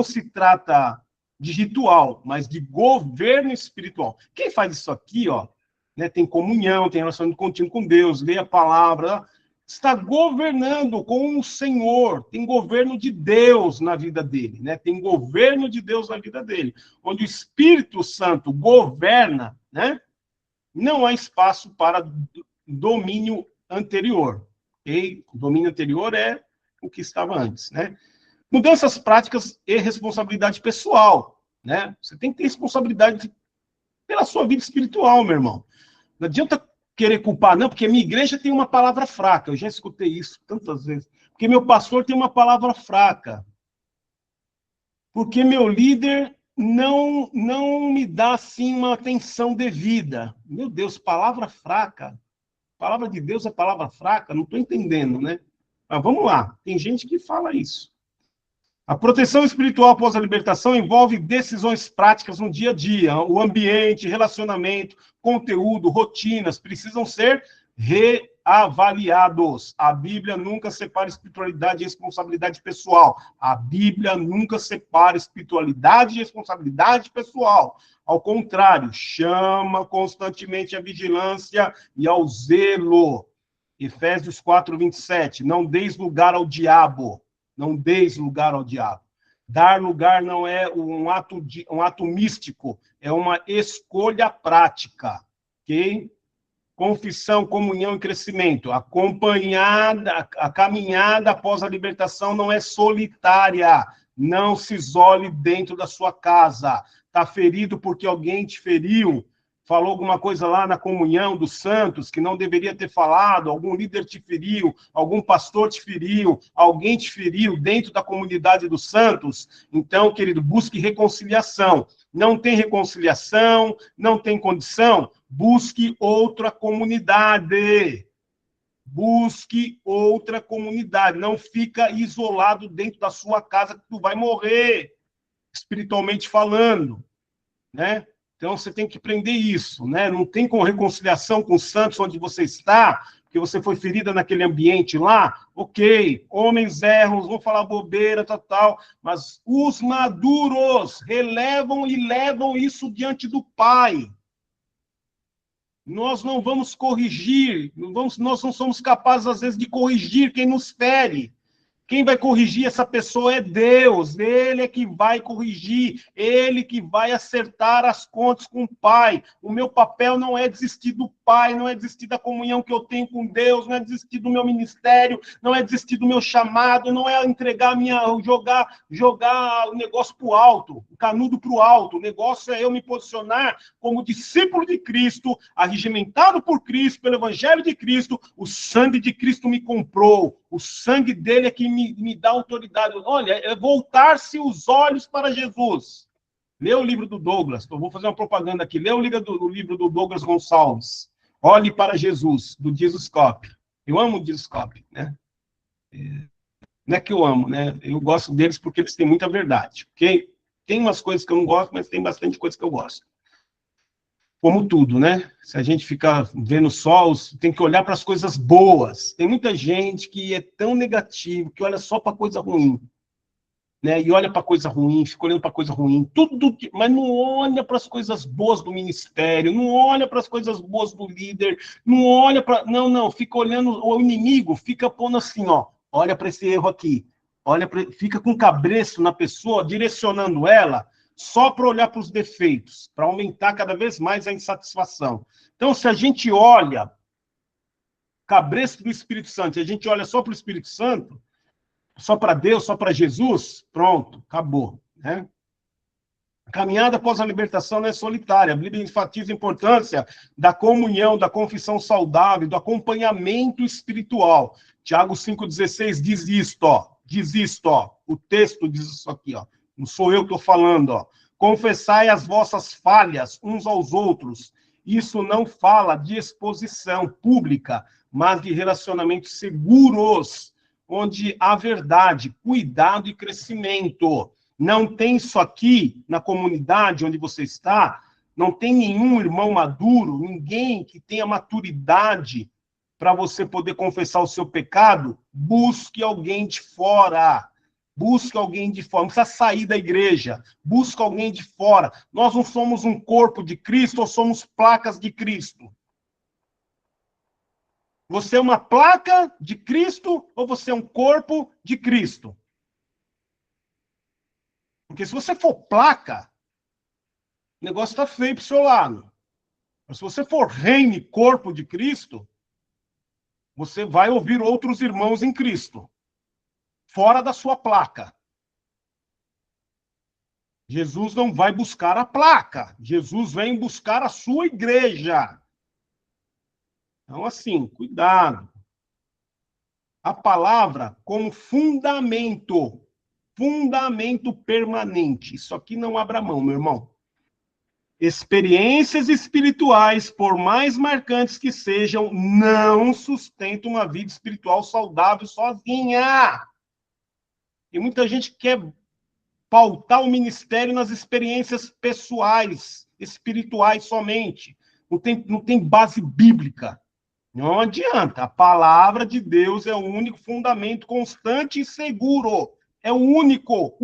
se trata de ritual, mas de governo espiritual. Quem faz isso aqui, ó, né, tem comunhão, tem relacionamento contínuo com Deus, lê a palavra, está governando com o Senhor, tem governo de Deus na vida dele, né? Tem governo de Deus na vida dele, onde o Espírito Santo governa, né? Não há espaço para domínio anterior. Okay? O domínio anterior é o que estava antes, né? Mudanças práticas e responsabilidade pessoal, né? Você tem que ter responsabilidade pela sua vida espiritual, meu irmão. Não adianta querer culpar, não, porque minha igreja tem uma palavra fraca. Eu já escutei isso tantas vezes. Porque meu pastor tem uma palavra fraca. Porque meu líder não me dá, assim, uma atenção devida. Meu Deus, palavra fraca. A palavra de Deus é palavra fraca? Não estou entendendo, né? Mas vamos lá. Tem gente que fala isso. A proteção espiritual após a libertação envolve decisões práticas no dia a dia. O ambiente, relacionamento, conteúdo, rotinas precisam ser reavaliados. A Bíblia nunca separa espiritualidade e responsabilidade pessoal. A Bíblia nunca separa espiritualidade e responsabilidade pessoal. Ao contrário, chama constantemente a vigilância e ao zelo. Efésios 4:27. Não deis lugar ao diabo. Não deis lugar ao diabo. Dar lugar não é um ato místico, é uma escolha prática, ok? Confissão, comunhão e crescimento. A caminhada após a libertação não é solitária. Não se isole dentro da sua casa. Está ferido porque alguém te feriu. Falou alguma coisa lá na comunhão dos santos que não deveria ter falado, algum líder te feriu, algum pastor te feriu, alguém te feriu dentro da comunidade dos santos. Então, querido, busque reconciliação. Não tem reconciliação, não tem condição, busque outra comunidade. Busque outra comunidade. Não fica isolado dentro da sua casa que tu vai morrer, espiritualmente falando, né? Então, você tem que aprender isso, né? Não tem com reconciliação com os santos onde você está, porque você foi ferida naquele ambiente lá. Ok, homens erram, vão falar bobeira, tal, mas os maduros relevam e levam isso diante do Pai. Nós não vamos corrigir, nós não somos capazes, às vezes, de corrigir quem nos fere. Quem vai corrigir essa pessoa é Deus, ele é que vai corrigir, ele que vai acertar as contas com o Pai. O meu papel não é desistir do Pai, não é desistir da comunhão que eu tenho com Deus, não é desistir do meu ministério, não é desistir do meu chamado, não é entregar jogar o negócio para o alto, o canudo para o alto. O negócio é eu me posicionar como discípulo de Cristo, arregimentado por Cristo, pelo Evangelho de Cristo. O sangue de Cristo me comprou, o sangue dele é que me dá autoridade. Olha, é voltar-se os olhos para Jesus. Lê o livro do Douglas, eu vou fazer uma propaganda aqui. Lê o livro do Douglas Gonçalves. Olhe para Jesus, do Jesus Cop. Eu amo o Jesus Cop, né? Não é que eu amo, né? Eu gosto deles porque eles têm muita verdade, ok? Tem umas coisas que eu não gosto, mas tem bastante coisa que eu gosto. Como tudo, né? Se a gente ficar vendo só, tem que olhar para as coisas boas. Tem muita gente que é tão negativo, que olha só para coisa ruim, né? E olha para coisa ruim, fica olhando para coisa ruim, mas não olha para as coisas boas do ministério, não olha para as coisas boas do líder, não olha para... Não, fica olhando, o inimigo fica pondo assim, ó, olha para esse erro aqui, fica com cabresto na pessoa, direcionando ela, só para olhar para os defeitos, para aumentar cada vez mais a insatisfação. Então, se a gente olha cabresto do Espírito Santo, e a gente olha só para o Espírito Santo, só para Deus, só para Jesus, pronto, acabou, né? A caminhada após a libertação não é solitária. A Bíblia enfatiza a importância da comunhão, da confissão saudável, do acompanhamento espiritual. Tiago 5,16 diz isto, ó. O texto diz isso aqui, ó. Não sou eu que estou falando, ó. Confessai as vossas falhas uns aos outros. Isso não fala de exposição pública, mas de relacionamentos seguros, onde há verdade, cuidado e crescimento. Não tem isso aqui na comunidade onde você está, não tem nenhum irmão maduro, ninguém que tenha maturidade para você poder confessar o seu pecado. Busque alguém de fora. Busca alguém de fora, não precisa sair da igreja, busca alguém de fora. Nós não somos um corpo de Cristo, ou somos placas de Cristo. Você é uma placa de Cristo, ou você é um corpo de Cristo? Porque se você for placa, o negócio está feio para o seu lado. Mas se você for reino e corpo de Cristo, você vai ouvir outros irmãos em Cristo. Fora da sua placa. Jesus não vai buscar a placa. Jesus vem buscar a sua igreja. Então, assim, cuidado. A palavra como fundamento permanente. Isso aqui não abra mão, meu irmão. Experiências espirituais, por mais marcantes que sejam, não sustentam uma vida espiritual saudável sozinha. E muita gente quer pautar o ministério nas experiências pessoais, espirituais somente. Não tem base bíblica. Não adianta. A palavra de Deus é o único fundamento constante e seguro. É o único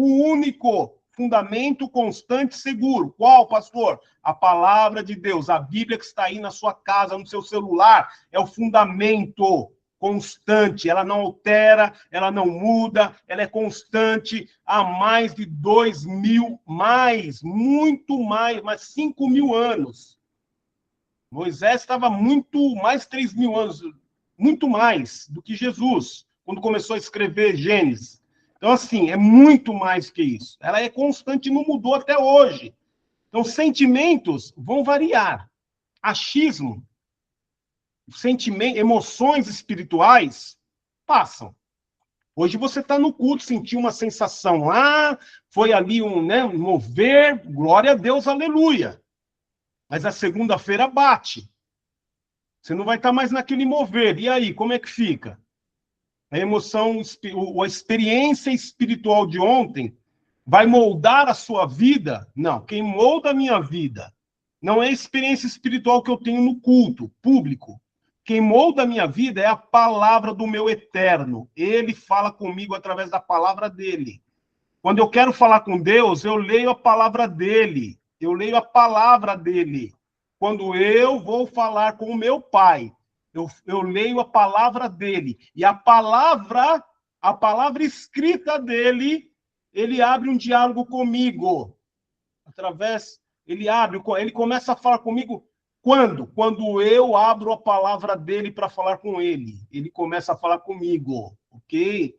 fundamento constante e seguro. Qual, pastor? A palavra de Deus, a Bíblia que está aí na sua casa, no seu celular, é o fundamento constante, ela não altera, ela não muda, ela é constante há mais de 2.000, muito mais 5.000 anos. Moisés estava muito mais 3.000 anos, muito mais do que Jesus, quando começou a escrever Gênesis. Então, assim, é muito mais que isso. Ela é constante e não mudou até hoje. Então, sentimentos vão variar. Achismo, emoções espirituais passam. Hoje você está no culto, sentiu uma sensação lá, foi ali um mover, glória a Deus, aleluia. Mas a segunda-feira bate. Você não vai estar mais naquele mover. E aí, como é que fica? A emoção, a experiência espiritual de ontem vai moldar a sua vida? Não, quem molda a minha vida não é a experiência espiritual que eu tenho no culto público. Quem molda a minha vida é a palavra do meu eterno. Ele fala comigo através da palavra dele. Quando eu quero falar com Deus, eu leio a palavra dele. Eu leio a palavra dele. quando eu vou falar com o meu Pai, eu leio a palavra dele, e a palavra escrita dele, ele abre um diálogo comigo. Ele começa a falar comigo quando? Quando eu abro a palavra dele para falar com ele. Ele começa a falar comigo, ok?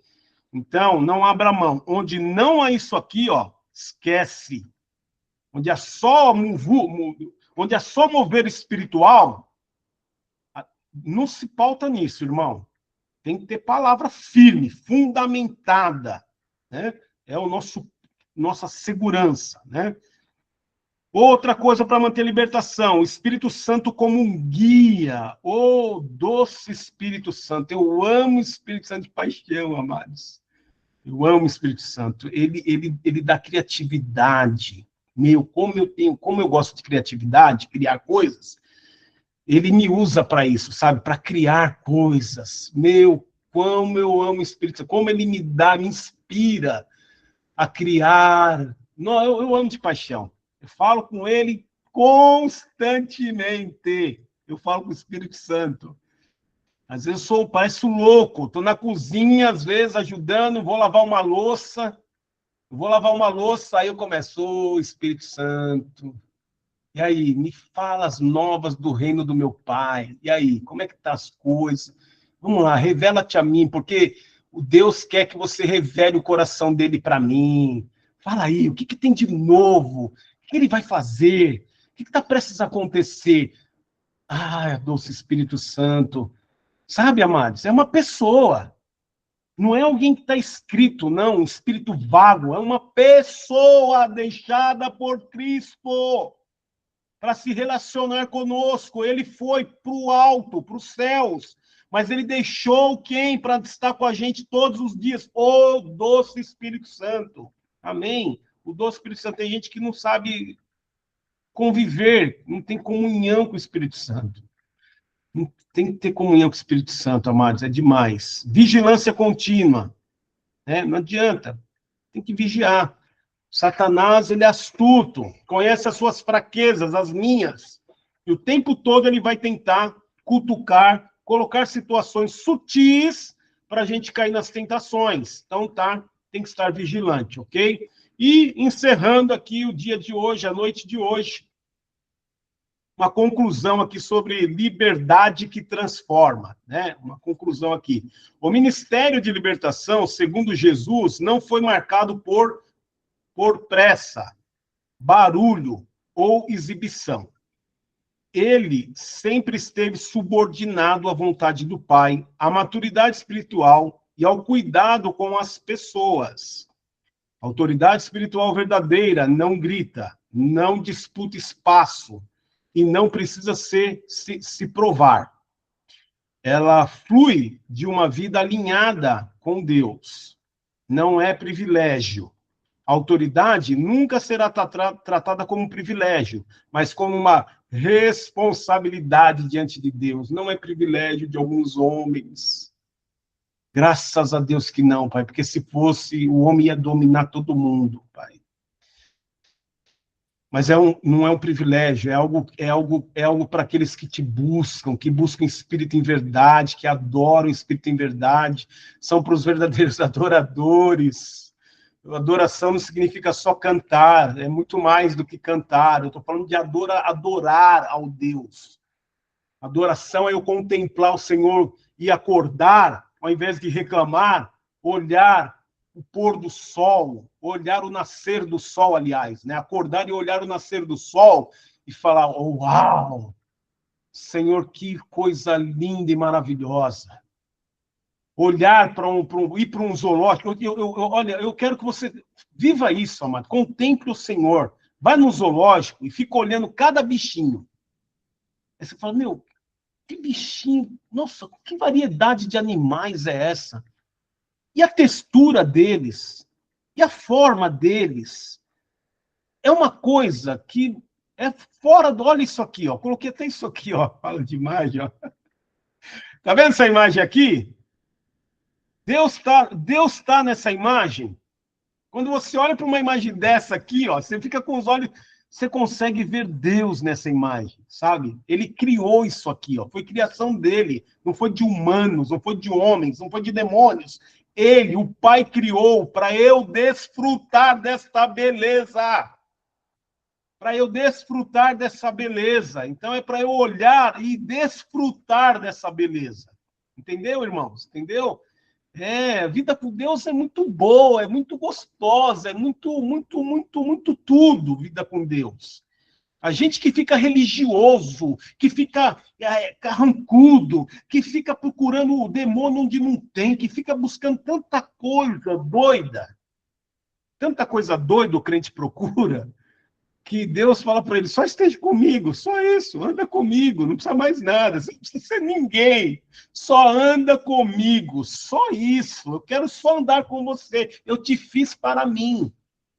Então, não abra mão. Onde não há isso aqui, ó, esquece. Onde é só mover espiritual, não se pauta nisso, irmão. Tem que ter palavra firme, fundamentada, né? É nossa segurança, né? Outra coisa para manter a libertação, o Espírito Santo como um guia. Oh, doce Espírito Santo. Eu amo o Espírito Santo de paixão, amados. Eu amo o Espírito Santo. Ele dá criatividade. Como eu gosto de criatividade, criar coisas. Ele me usa para isso, sabe? Para criar coisas. Como eu amo o Espírito Santo. Como ele me inspira a criar. Não, eu amo de paixão. Eu falo com ele constantemente. Eu falo com o Espírito Santo. Às vezes pareço louco. Estou na cozinha, às vezes, ajudando, vou lavar uma louça. Aí eu começo, Espírito Santo. E aí, me fala as novas do reino do meu Pai. E aí, como é que tá as coisas? Vamos lá, revela-te a mim, porque o Deus quer que você revele o coração dele para mim. Fala aí, o que tem de novo? O que ele vai fazer? O que está prestes a acontecer? Ah, doce Espírito Santo. Sabe, amados? É uma pessoa. Não é alguém que está escrito, não, um espírito vago. É uma pessoa deixada por Cristo para se relacionar conosco. Ele foi para o alto, para os céus. Mas ele deixou quem para estar com a gente todos os dias? O doce Espírito Santo. Amém? O doce Espírito Santo. Tem gente que não sabe conviver, não tem comunhão com o Espírito Santo. Não tem que ter comunhão com o Espírito Santo, amados, é demais. Vigilância contínua. Né? Não adianta, tem que vigiar. Satanás, ele é astuto, conhece as suas fraquezas, as minhas, e o tempo todo ele vai tentar cutucar, colocar situações sutis para a gente cair nas tentações. Então, tem que estar vigilante, ok? E encerrando aqui o dia de hoje, a noite de hoje, uma conclusão aqui sobre liberdade que transforma, né? Uma conclusão aqui. O ministério de libertação, segundo Jesus, não foi marcado por pressa, barulho ou exibição. Ele sempre esteve subordinado à vontade do Pai, à maturidade espiritual e ao cuidado com as pessoas. A autoridade espiritual verdadeira não grita, não disputa espaço e não precisa se provar. Ela flui de uma vida alinhada com Deus. Não é privilégio. A autoridade nunca será tratada como um privilégio, mas como uma responsabilidade diante de Deus. Não é privilégio de alguns homens. Graças a Deus que não, Pai, porque se fosse, o homem ia dominar todo mundo, Pai. Mas não é um privilégio, é algo para aqueles que buscam espírito em verdade, que adoram o espírito em verdade, são para os verdadeiros adoradores. Adoração não significa só cantar, é muito mais do que cantar. Eu estou falando de adorar ao Deus. Adoração é eu contemplar o Senhor e acordar, ao invés de reclamar, olhar o pôr do sol, olhar o nascer do sol, aliás, né? Acordar e olhar o nascer do sol e falar, oh, uau, Senhor, que coisa linda e maravilhosa. Olhar ir para um zoológico, olha, eu quero que você viva isso, amado, contemple o Senhor, vai no zoológico e fica olhando cada bichinho. Aí você fala, meu, que bichinho, nossa, que variedade de animais é essa? E a textura deles, e a forma deles, é uma coisa que é fora do... Olha isso aqui, ó, coloquei até isso aqui, ó, fala de imagem, ó. Tá vendo essa imagem aqui? Deus tá nessa imagem. Quando você olha para uma imagem dessa aqui, ó, você fica com os olhos... você consegue ver Deus nessa imagem, sabe? Ele criou isso aqui, ó. Foi criação dele, não foi de humanos, não foi de homens, não foi de demônios. Ele, o Pai, criou para eu desfrutar desta beleza. Para eu desfrutar dessa beleza. Então, é para eu olhar e desfrutar dessa beleza. Entendeu, irmãos? Entendeu? A vida com Deus é muito boa, é muito gostosa, é muito tudo, vida com Deus. A gente que fica religioso, que fica carrancudo, que fica procurando o demônio onde não tem, que fica buscando tanta coisa doida o crente procura, que Deus fala para ele, só esteja comigo, só isso, anda comigo, não precisa mais nada, você não precisa ser ninguém, só anda comigo, só isso, eu quero só andar com você, eu te fiz para mim,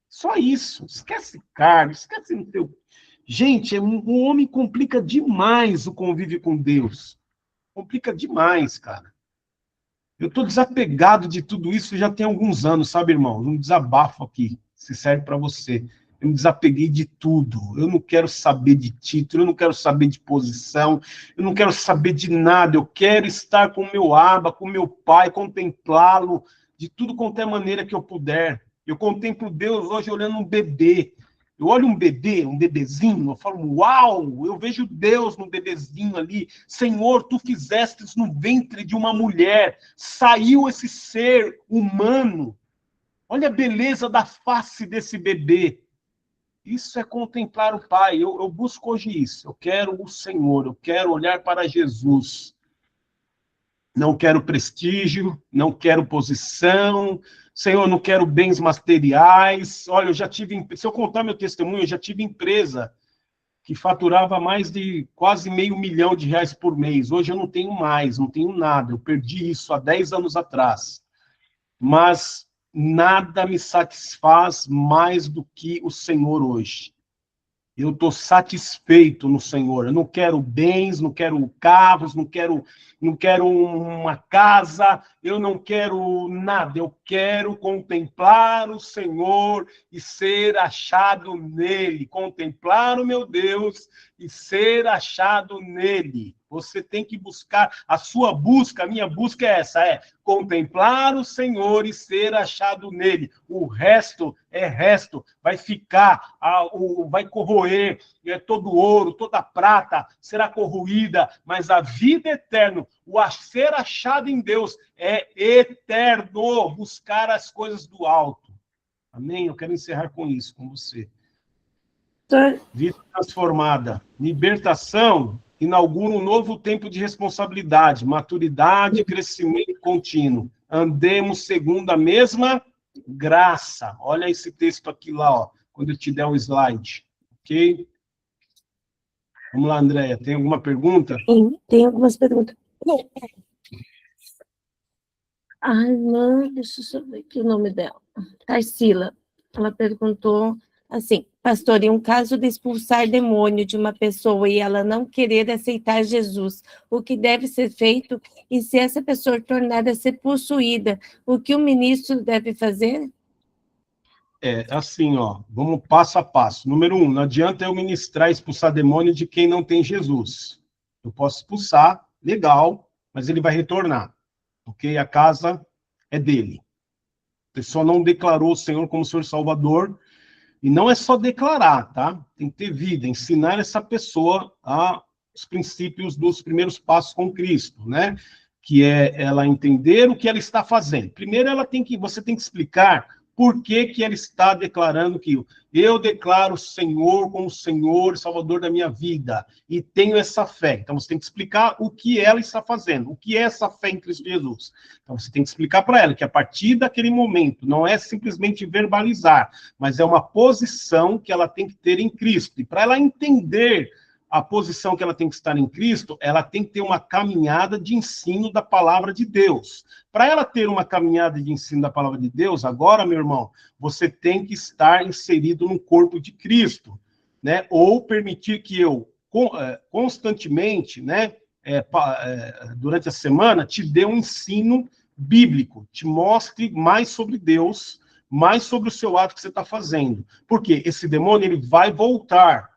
só isso, esquece carne, esquece no teu... Gente, o homem complica demais o convívio com Deus, complica demais, cara. Eu estou desapegado de tudo isso já tem alguns anos, sabe, irmão? Um desabafo aqui, se serve para você. Eu me desapeguei de tudo. Eu não quero saber de título, eu não quero saber de posição, eu não quero saber de nada. Eu quero estar com o meu Abba, com o meu Pai, contemplá-lo de tudo quanto é maneira que eu puder. Eu contemplo Deus hoje olhando um bebê. Eu olho um bebê, um bebezinho, eu falo, uau, eu vejo Deus no bebezinho ali. Senhor, tu fizestes no ventre de uma mulher, saiu esse ser humano. Olha a beleza da face desse bebê. Isso é contemplar o Pai. Eu busco hoje isso. Eu quero o Senhor, eu quero olhar para Jesus. Não quero prestígio, não quero posição. Senhor, não quero bens materiais. Olha, eu já tive... Se eu contar meu testemunho, eu já tive empresa que faturava mais de quase R$500 mil por mês. Hoje eu não tenho mais, não tenho nada. Eu perdi isso há 10 anos atrás. Mas nada me satisfaz mais do que o Senhor hoje. Eu estou satisfeito no Senhor. Eu não quero bens, não quero carros, não quero uma casa, eu não quero nada. Eu quero contemplar o Senhor e ser achado nele. Contemplar o meu Deus e ser achado nele. Você tem que buscar, a sua busca, a minha busca é essa, é contemplar o Senhor e ser achado nele. O resto é resto, vai ficar, vai corroer, todo ouro, toda prata será corroída, mas a vida eterna, o ser achado em Deus é eterno, buscar as coisas do alto. Amém? Eu quero encerrar com isso, com você. Vida transformada, libertação, inaugura um novo tempo de responsabilidade, maturidade e crescimento contínuo. Andemos segundo a mesma graça. Olha esse texto aqui lá, ó, quando eu te der o slide. Ok? Vamos lá, Andréia. Tem alguma pergunta? Sim, tem algumas perguntas. Ai, não, deixa eu só ver aqui o nome dela. Tarsila. Ela perguntou assim, pastor, em um caso de expulsar demônio de uma pessoa e ela não querer aceitar Jesus, o que deve ser feito? E se essa pessoa tornar a ser possuída, o que o ministro deve fazer? Assim, ó, vamos passo a passo. Número 1, não adianta eu ministrar expulsar demônio de quem não tem Jesus. Eu posso expulsar, legal, mas ele vai retornar, porque a casa é dele. A pessoa não declarou o Senhor como Senhor Salvador, e não é só declarar, tá? Tem que ter vida, ensinar essa pessoa os princípios dos primeiros passos com Cristo, né? Que é ela entender o que ela está fazendo. Primeiro, você tem que explicar por que ela está declarando que eu declaro o Senhor como Senhor e Salvador da minha vida, e tenho essa fé. Então, você tem que explicar o que ela está fazendo, o que é essa fé em Cristo Jesus. Então, você tem que explicar para ela que a partir daquele momento, não é simplesmente verbalizar, mas é uma posição que ela tem que ter em Cristo. E para ela entender a posição que ela tem que estar em Cristo, ela tem que ter uma caminhada de ensino da palavra de Deus. Para ela ter uma caminhada de ensino da palavra de Deus, agora, meu irmão, você tem que estar inserido no corpo de Cristo, né? Ou permitir que eu, constantemente, né, durante a semana, te dê um ensino bíblico, te mostre mais sobre Deus, mais sobre o seu ato que você está fazendo. Porque esse demônio ele vai voltar.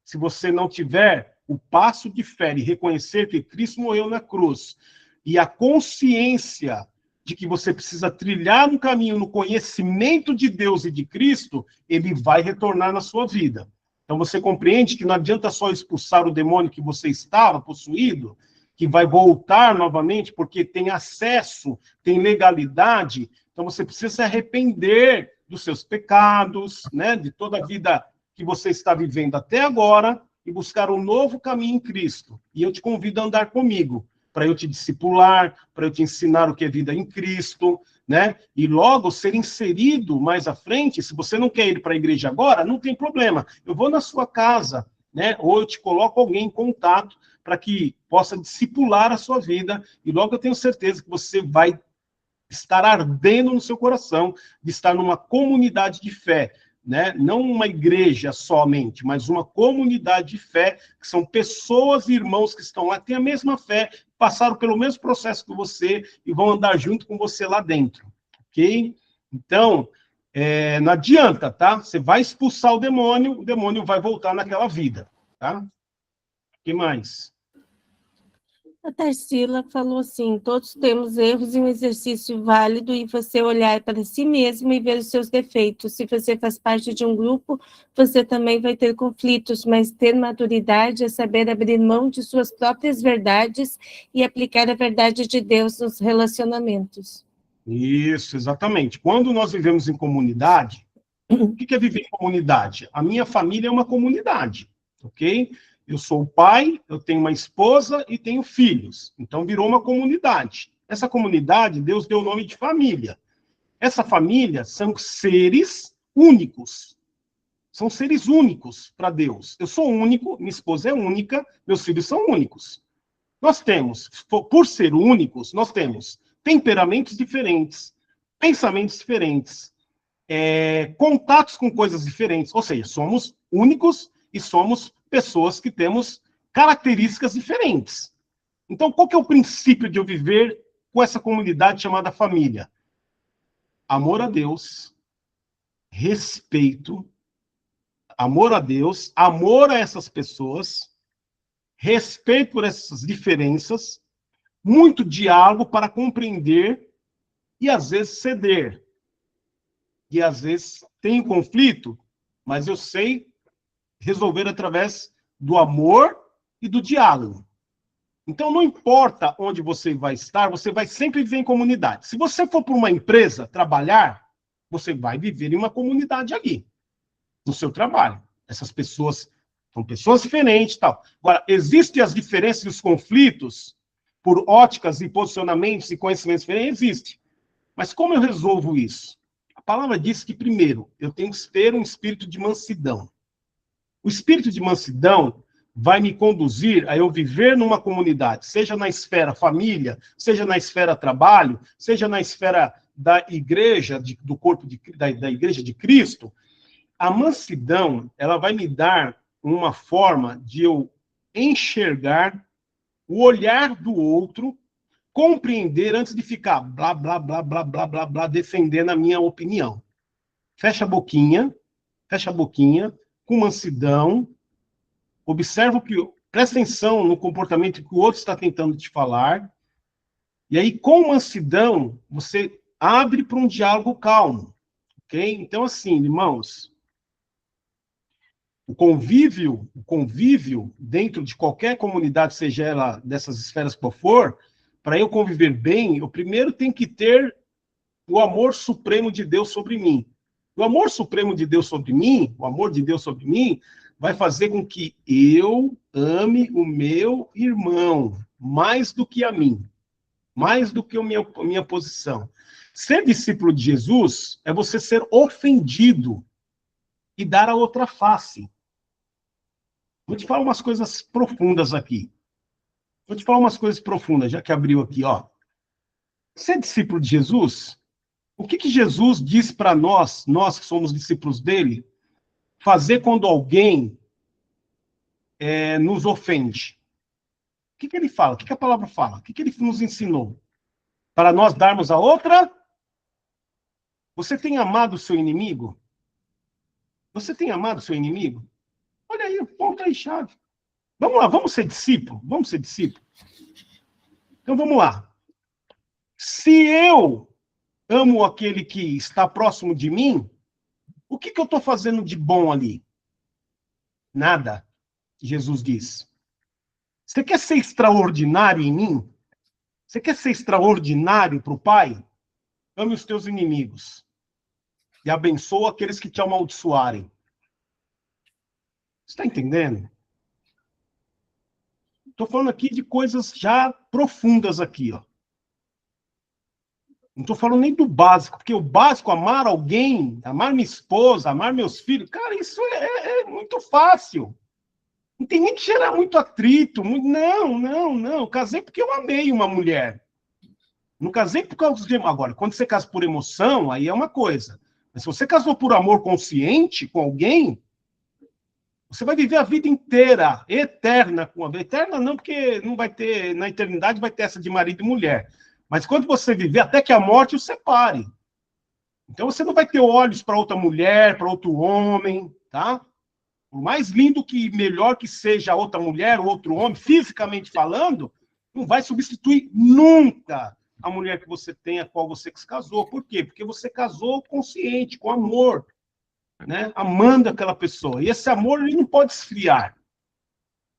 Se você não tiver o passo de fé e reconhecer que Cristo morreu na cruz, e a consciência de que você precisa trilhar um caminho no conhecimento de Deus e de Cristo, ele vai retornar na sua vida. Então você compreende que não adianta só expulsar o demônio que você estava possuído, que vai voltar novamente, porque tem acesso, tem legalidade. Então você precisa se arrepender dos seus pecados, né, de toda a vida que você está vivendo até agora, e buscar um novo caminho em Cristo. E eu te convido a andar comigo, para eu te discipular, para eu te ensinar o que é vida em Cristo, né? E logo ser inserido mais à frente. Se você não quer ir para a igreja agora, não tem problema. Eu vou na sua casa, né? Ou eu te coloco alguém em contato para que possa discipular a sua vida. E logo eu tenho certeza que você vai estar ardendo no seu coração de estar numa comunidade de fé, né? Não uma igreja somente, mas uma comunidade de fé, que são pessoas e irmãos que estão lá, têm a mesma fé, passaram pelo mesmo processo que você e vão andar junto com você lá dentro, ok? Então, não adianta, tá? Você vai expulsar o demônio vai voltar naquela vida, tá? O que mais? A Tarsila falou assim, todos temos erros e um exercício válido e você olhar para si mesmo e ver os seus defeitos. Se você faz parte de um grupo, você também vai ter conflitos, mas ter maturidade é saber abrir mão de suas próprias verdades e aplicar a verdade de Deus nos relacionamentos. Isso, exatamente. Quando nós vivemos em comunidade, o que é viver em comunidade? A minha família é uma comunidade, ok? Eu sou o pai, eu tenho uma esposa e tenho filhos. Então, virou uma comunidade. Essa comunidade, Deus deu o nome de família. Essa família são seres únicos. São seres únicos para Deus. Eu sou único, minha esposa é única, meus filhos são únicos. Nós temos, por ser únicos, nós temos temperamentos diferentes, pensamentos diferentes, contatos com coisas diferentes. Ou seja, somos únicos e somos pessoas que temos características diferentes. Então, qual que é o princípio de eu viver com essa comunidade chamada família? Amor a Deus, respeito, amor a Deus, amor a essas pessoas, respeito por essas diferenças, muito diálogo para compreender e, às vezes, ceder. E, às vezes, tem conflito, mas eu sei resolver através do amor e do diálogo. Então, não importa onde você vai estar, você vai sempre viver em comunidade. Se você for para uma empresa trabalhar, você vai viver em uma comunidade ali, no seu trabalho. Essas pessoas são pessoas diferentes e tal. Agora, existem as diferenças e os conflitos por óticas e posicionamentos e conhecimentos diferentes? Existe. Mas como eu resolvo isso? A palavra diz que, primeiro, eu tenho que ter um espírito de mansidão. O espírito de mansidão vai me conduzir a eu viver numa comunidade, seja na esfera família, seja na esfera trabalho, seja na esfera da igreja, do corpo da igreja de Cristo. A mansidão, ela vai me dar uma forma de eu enxergar o olhar do outro, compreender antes de ficar blá, blá, blá, blá, blá, blá, blá, defendendo a minha opinião. Fecha a boquinha, com mansidão, observa presta atenção no comportamento que o outro está tentando te falar, e aí, com mansidão, você abre para um diálogo calmo, ok? Então, assim, irmãos, o convívio dentro de qualquer comunidade, seja ela dessas esferas que for, para eu conviver bem, eu primeiro tenho que ter o amor supremo de Deus sobre mim. O amor supremo de Deus sobre mim, o amor de Deus sobre mim, vai fazer com que eu ame o meu irmão mais do que a mim, mais do que a minha posição. Ser discípulo de Jesus é você ser ofendido e dar a outra face. Vou te falar umas coisas profundas aqui. Já que abriu aqui, ó. Ser discípulo de Jesus, o que Jesus diz para nós que somos discípulos dele, fazer quando alguém nos ofende? O que ele fala? O que a palavra fala? O que ele nos ensinou? Para nós darmos a outra Você tem amado o seu inimigo? Você tem amado o seu inimigo? Olha aí, ponto aí, chave. Vamos lá, vamos ser discípulo? Vamos ser discípulo? Então vamos lá. Se eu amo aquele que está próximo de mim, o que eu estou fazendo de bom ali? Nada, Jesus diz. Você quer ser extraordinário em mim? Você quer ser extraordinário para o Pai? Ame os teus inimigos. E abençoa aqueles que te amaldiçoarem. Você está entendendo? Estou falando aqui de coisas já profundas aqui, ó. Não estou falando nem do básico, porque o básico, amar alguém, amar minha esposa, amar meus filhos, cara, isso é muito fácil. Não tem nem que gerar muito atrito. Não. Eu casei porque eu amei uma mulher. Não casei por causa de... Agora, quando você casa por emoção, aí é uma coisa. Mas se você casou por amor consciente com alguém, você vai viver a vida inteira, eterna com a... Eterna não, porque não vai ter... Na eternidade vai ter essa de marido e mulher. Mas quando você viver, até que a morte o separe. Então você não vai ter olhos para outra mulher, para outro homem, tá? Por mais lindo que, melhor que seja a outra mulher ou outro homem, fisicamente falando, não vai substituir nunca a mulher que você tem, a qual você se casou. Por quê? Porque você casou consciente, com amor, né? Amando aquela pessoa. E esse amor, ele não pode esfriar,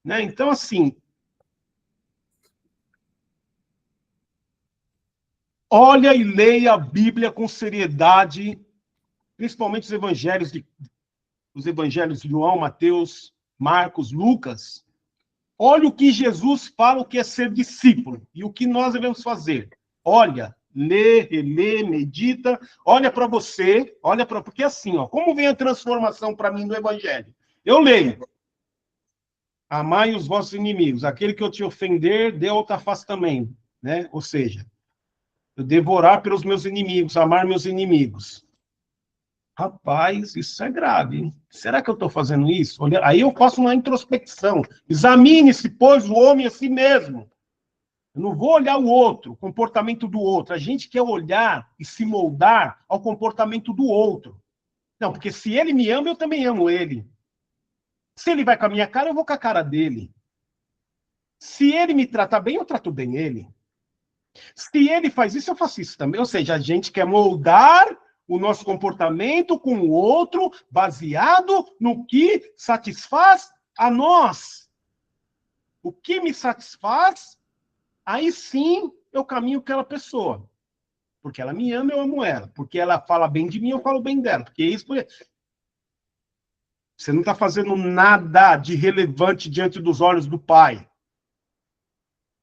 né? Então, assim, olha e leia a Bíblia com seriedade, principalmente os evangelhos de João, Mateus, Marcos, Lucas. Olha o que Jesus fala, o que é ser discípulo e o que nós devemos fazer. Olha, lê, relê, medita, olha para você, porque assim, ó, como vem a transformação para mim no evangelho? Eu leio. Amai os vossos inimigos, aquele que eu te ofender, dê outra face também, né? Ou seja, eu devo orar pelos meus inimigos, amar meus inimigos. Rapaz, isso é grave, hein? Será que eu estou fazendo isso? Aí eu faço uma introspecção. Examine-se, pois, o homem a si mesmo. Eu não vou olhar o outro, o comportamento do outro. A gente quer olhar e se moldar ao comportamento do outro. Não, porque se ele me ama, eu também amo ele. Se ele vai com a minha cara, eu vou com a cara dele. Se ele me trata bem, eu trato bem ele. Se ele faz isso, eu faço isso também. Ou seja, a gente quer moldar o nosso comportamento com o outro baseado no que satisfaz a nós. O que me satisfaz, aí sim eu caminho com aquela pessoa. Porque ela me ama, eu amo ela. Porque ela fala bem de mim, eu falo bem dela. Porque isso... Você não está fazendo nada de relevante diante dos olhos do Pai.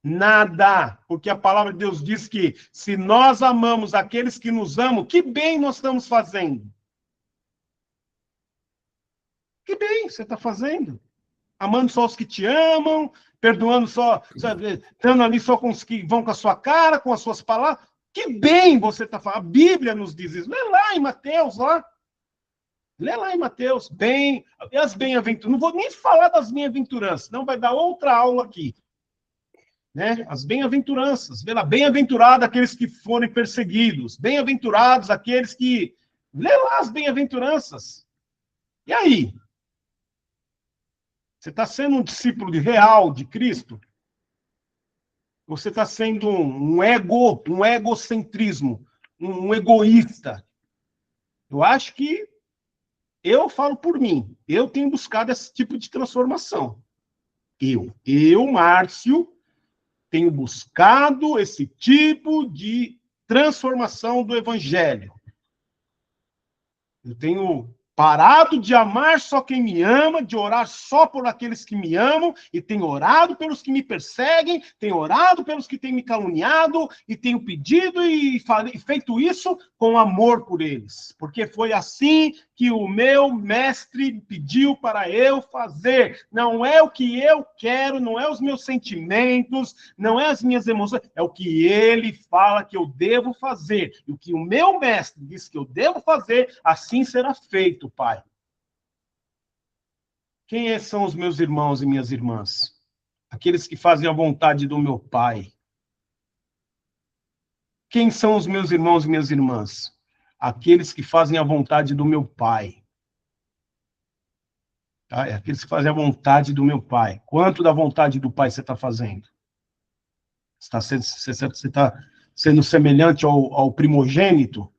Nada, porque a palavra de Deus diz que se nós amamos aqueles que nos amam, que bem nós estamos fazendo? Que bem você está fazendo? Amando só os que te amam, perdoando só, estando ali só com os que vão com a sua cara, com as suas palavras. Que bem você está fazendo. A Bíblia nos diz isso. Lê lá em Mateus, lá. Lê lá em Mateus. Bem, as bem-aventuranças. Não vou nem falar das bem-aventuranças, não vai dar outra aula aqui. Né? As bem-aventuranças. Vê lá, bem-aventurado aqueles que forem perseguidos. Bem-aventurados aqueles que... Lê lá as bem-aventuranças. E aí? Você está sendo um discípulo real de Cristo? Você está sendo um egocentrismo, um egoísta? Eu acho que eu falo por mim. Eu tenho buscado esse tipo de transformação. Eu, Márcio, tenho buscado esse tipo de transformação do evangelho. Eu tenho parado de amar só quem me ama, de orar só por aqueles que me amam, e tenho orado pelos que me perseguem, tenho orado pelos que têm me caluniado, e tenho pedido e feito isso com amor por eles. Porque foi assim que o meu mestre pediu para eu fazer. Não é o que eu quero, não é os meus sentimentos, não é as minhas emoções, é o que ele fala que eu devo fazer. E o que o meu mestre diz que eu devo fazer, assim será feito, Pai. Quem são os meus irmãos e minhas irmãs? Aqueles que fazem a vontade do meu Pai. Quem são os meus irmãos e minhas irmãs? aqueles que fazem a vontade do meu Pai. Tá? É aqueles que fazem a vontade do meu Pai. Quanto da vontade do Pai você está fazendo? Você está sendo semelhante ao primogênito?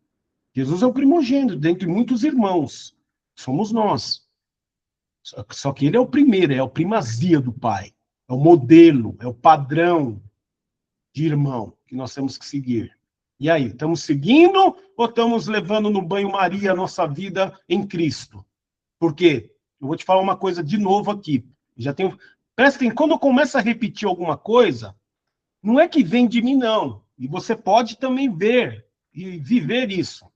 Jesus é o primogênito, dentre muitos irmãos. Somos nós. Só que ele é o primeiro, é a primazia do Pai. É o modelo, é o padrão de irmão que nós temos que seguir. E aí, estamos seguindo ou estamos levando no banho-maria a nossa vida em Cristo? Por quê? Eu vou te falar uma coisa de novo aqui. Presta atenção, quando eu começo a repetir alguma coisa, não é que vem de mim, não. E você pode também ver e viver isso.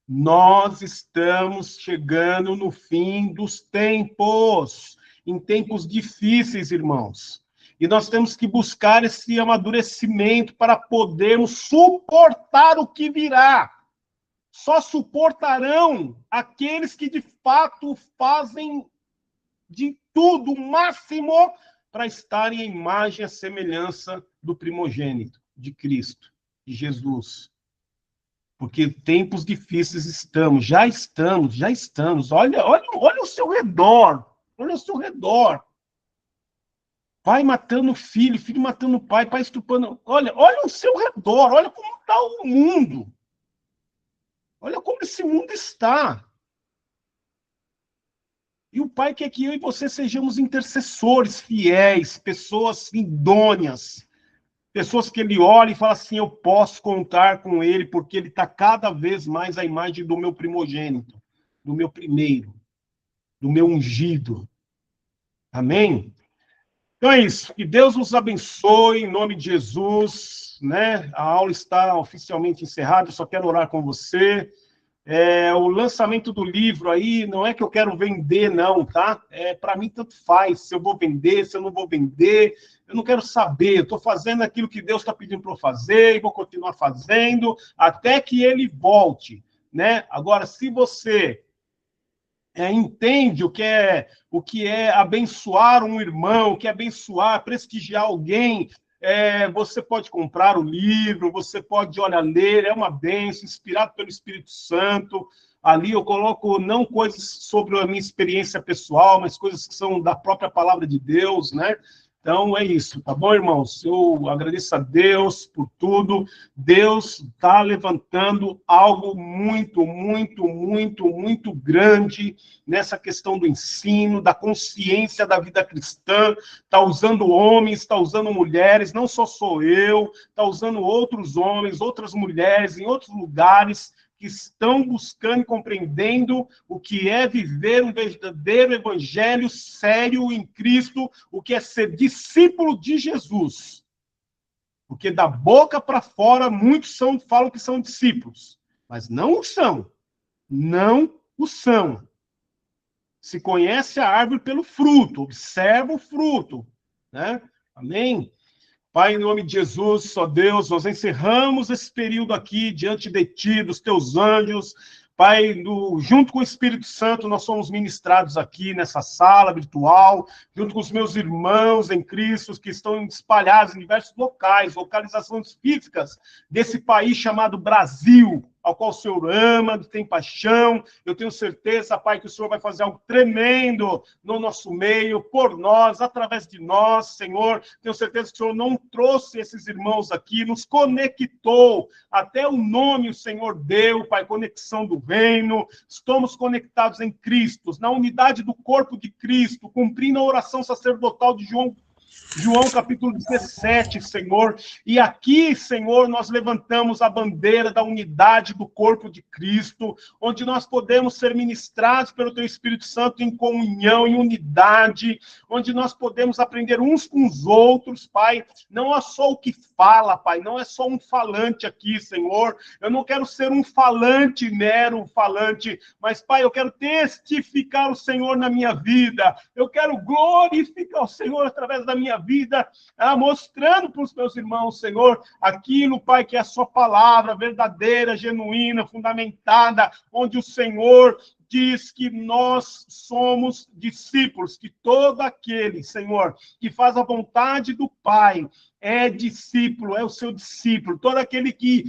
Nós estamos chegando no fim dos tempos, em tempos difíceis, irmãos. E nós temos que buscar esse amadurecimento para podermos suportar o que virá. Só suportarão aqueles que de fato fazem de tudo o máximo para estarem à imagem e à semelhança do primogênito, de Cristo, de Jesus. Porque tempos difíceis já estamos. Olha o seu redor, olha o seu redor. Pai matando filho, filho matando pai estuprando. Olha o seu redor, olha como está o mundo. Olha como esse mundo está. E o Pai quer que eu e você sejamos intercessores fiéis, pessoas idôneas, pessoas que ele olha e fala assim, eu posso contar com ele, porque ele está cada vez mais à imagem do meu primogênito, do meu primeiro, do meu ungido. Amém? Então é isso. Que Deus nos abençoe, em nome de Jesus. Né? A aula está oficialmente encerrada, eu só quero orar com você. O lançamento do livro aí, não é que eu quero vender, não, tá? Para mim, tanto faz, se eu vou vender, se eu não vou vender, eu não quero saber, eu estou fazendo aquilo que Deus está pedindo para eu fazer, e vou continuar fazendo, até que ele volte, né? Agora, se você entende o que é abençoar um irmão, o que é abençoar, prestigiar alguém, você pode comprar o livro, você pode, ler, é uma bênção, inspirado pelo Espírito Santo. Ali eu coloco não coisas sobre a minha experiência pessoal, mas coisas que são da própria palavra de Deus, né? Então, é isso, tá bom, irmãos? Eu agradeço a Deus por tudo. Deus está levantando algo muito, muito, muito, muito grande nessa questão do ensino, da consciência da vida cristã. Está usando homens, está usando mulheres, não só sou eu, está usando outros homens, outras mulheres, em outros lugares, que estão buscando e compreendendo o que é viver um verdadeiro evangelho sério em Cristo, o que é ser discípulo de Jesus. Porque da boca para fora, muitos falam que são discípulos, mas não o são. Não o são. Se conhece a árvore pelo fruto, observa o fruto. Né? Amém? Pai, em nome de Jesus, ó Deus, nós encerramos esse período aqui diante de Ti, dos Teus anjos. Pai, junto com o Espírito Santo, nós somos ministrados aqui nessa sala virtual, junto com os meus irmãos em Cristo, que estão espalhados em diversos locais, localizações físicas desse país chamado Brasil, ao qual o Senhor ama, tem paixão. Eu tenho certeza, Pai, que o Senhor vai fazer algo tremendo no nosso meio, por nós, através de nós, Senhor. Tenho certeza que o Senhor não trouxe esses irmãos aqui, nos conectou, até o nome o Senhor deu, Pai, conexão do reino. Estamos conectados em Cristo, na unidade do corpo de Cristo, cumprindo a oração sacerdotal de João capítulo 17, Senhor. E aqui, Senhor, nós levantamos a bandeira da unidade do corpo de Cristo, onde nós podemos ser ministrados pelo Teu Espírito Santo em comunhão, em unidade, onde nós podemos aprender uns com os outros, Pai. Não é só o que fala, Pai, não é só um falante aqui, Senhor. Eu não quero ser um falante, mero falante, mas, Pai, eu quero testificar o Senhor na minha vida. Eu quero glorificar o Senhor através da minha vida, mostrando para os meus irmãos, Senhor, aquilo, Pai, que é a sua palavra verdadeira, genuína, fundamentada, onde o Senhor diz que nós somos discípulos, que todo aquele, Senhor, que faz a vontade do Pai, é discípulo, é o seu discípulo. Todo aquele que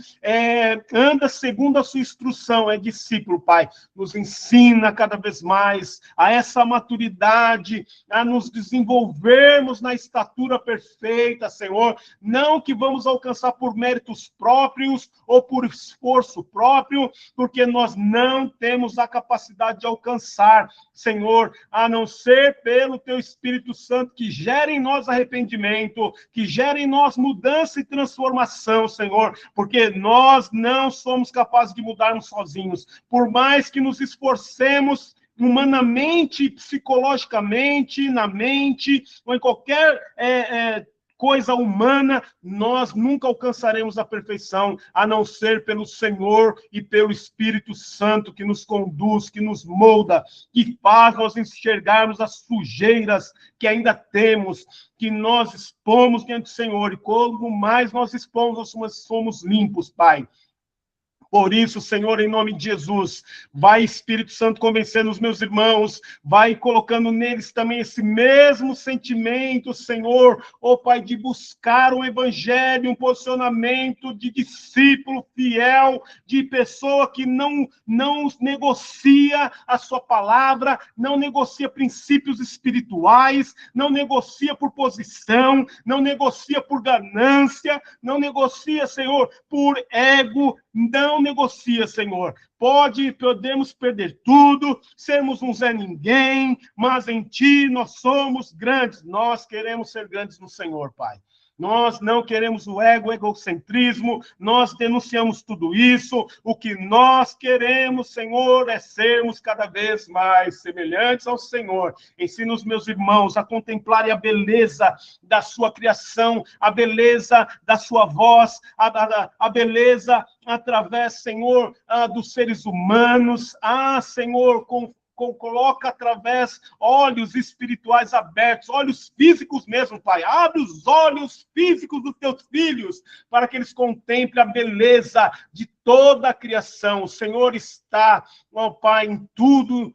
anda segundo a sua instrução é discípulo, Pai. Nos ensina cada vez mais a essa maturidade, a nos desenvolvermos na estatura perfeita, Senhor. Não que vamos alcançar por méritos próprios ou por esforço próprio, porque nós não temos a capacidade de alcançar, Senhor, a não ser pelo Teu Espírito Santo, que gera em nós arrependimento, que gera em nós mudança e transformação, Senhor, porque nós não somos capazes de mudarmos sozinhos. Por mais que nos esforcemos humanamente, psicologicamente, na mente, ou em qualquer coisa humana, nós nunca alcançaremos a perfeição, a não ser pelo Senhor e pelo Espírito Santo que nos conduz, que nos molda, que faz nós enxergarmos as sujeiras que ainda temos, que nós expomos diante do Senhor, e quanto mais nós expomos, nós somos limpos, Pai. Por isso, Senhor, em nome de Jesus, vai, Espírito Santo, convencendo os meus irmãos, vai colocando neles também esse mesmo sentimento, Senhor, ó Pai, de buscar um evangelho, um posicionamento de discípulo fiel, de pessoa que não negocia a sua palavra, não negocia princípios espirituais, não negocia por posição, não negocia por ganância, não negocia, Senhor, por ego, não negocia, Senhor. Podemos perder tudo, sermos um Zé Ninguém, mas em Ti nós somos grandes. Nós queremos ser grandes no Senhor, Pai. Nós não queremos o egocentrismo, nós denunciamos tudo isso. O que nós queremos, Senhor, é sermos cada vez mais semelhantes ao Senhor. Ensina os meus irmãos a contemplarem a beleza da sua criação, a beleza da sua voz, a beleza através, Senhor, dos seres humanos. Senhor, coloca através olhos espirituais abertos, olhos físicos mesmo, Pai. Abre os olhos físicos dos teus filhos para que eles contemplem a beleza de toda a criação. O Senhor está, ó Pai, em tudo.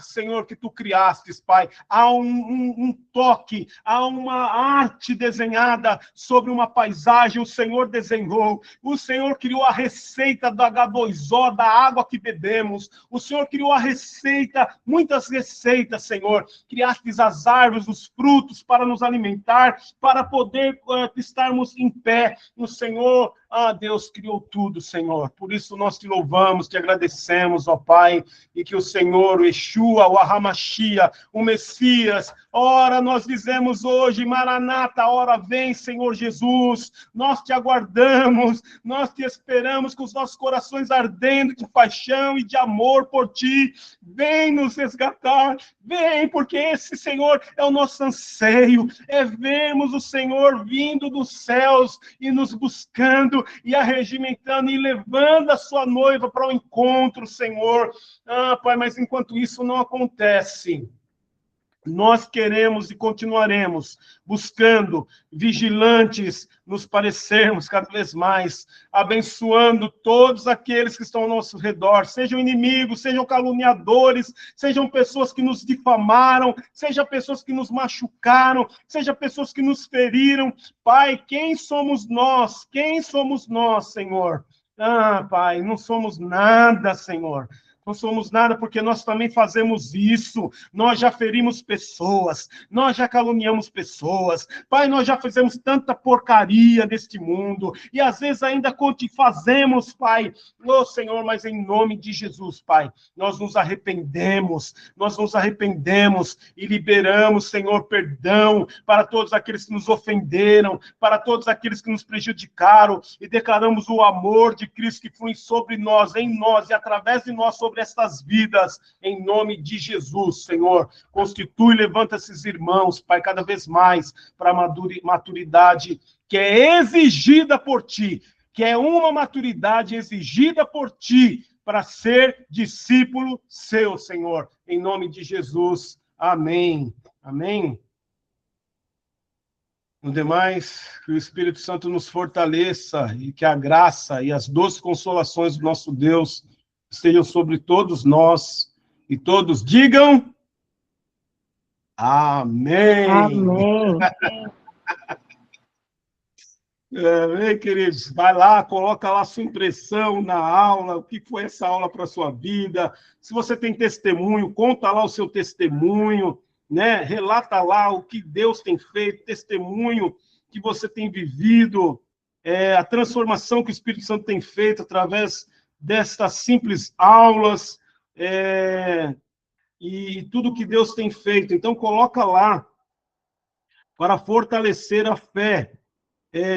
Senhor, que Tu criastes, Pai. Há um toque, há uma arte desenhada sobre uma paisagem, o Senhor desenhou. O Senhor criou a receita da H2O, da água que bebemos. O Senhor criou a receita, muitas receitas, Senhor. Criastes as árvores, os frutos para nos alimentar, para poder estarmos em pé. O Senhor, Deus criou tudo, Senhor. Por isso nós Te louvamos, Te agradecemos, ó Pai, e que o Senhor, o Yeshua, o Ahamashia, o Messias, ora nós dizemos hoje, Maranata, ora vem, Senhor Jesus, nós Te aguardamos, nós Te esperamos com os nossos corações ardendo de paixão e de amor por Ti. Vem nos resgatar, vem, porque esse, Senhor, é o nosso anseio, é vermos o Senhor vindo dos céus e nos buscando e arregimentando e levando a sua noiva para o encontro, Senhor. Pai, mas enquanto isso não acontece, nós queremos e continuaremos buscando, vigilantes, nos parecermos cada vez mais, abençoando todos aqueles que estão ao nosso redor, sejam inimigos, sejam caluniadores, sejam pessoas que nos difamaram, sejam pessoas que nos machucaram, sejam pessoas que nos feriram. Pai, quem somos nós? Quem somos nós, Senhor? Pai, não somos nada, Senhor. Não somos nada porque nós também fazemos isso. Nós já ferimos pessoas, nós já caluniamos pessoas. Pai, nós já fizemos tanta porcaria neste mundo e às vezes ainda fazemos, Pai. Senhor, mas em nome de Jesus, Pai, nós nos arrependemos e liberamos, Senhor, perdão para todos aqueles que nos ofenderam, para todos aqueles que nos prejudicaram e declaramos o amor de Cristo que flui sobre nós, em nós e através de nós sobre estas vidas, em nome de Jesus, Senhor. Constitui e levanta esses irmãos, Pai, cada vez mais para a maturidade que é exigida por Ti, que é uma maturidade exigida por Ti para ser discípulo Seu, Senhor. Em nome de Jesus. Amém. Amém. No demais, que o Espírito Santo nos fortaleça e que a graça e as doces consolações do nosso Deus estejam sobre todos nós, E todos digam amém. Amém. Amém, queridos. Vai lá, coloca lá a sua impressão na aula, o que foi essa aula para a sua vida. Se você tem testemunho, conta lá o seu testemunho, né? Relata lá o que Deus tem feito, testemunho que você tem vivido, a transformação que o Espírito Santo tem feito através destas simples aulas, e tudo que Deus tem feito. Então, coloca lá para fortalecer a fé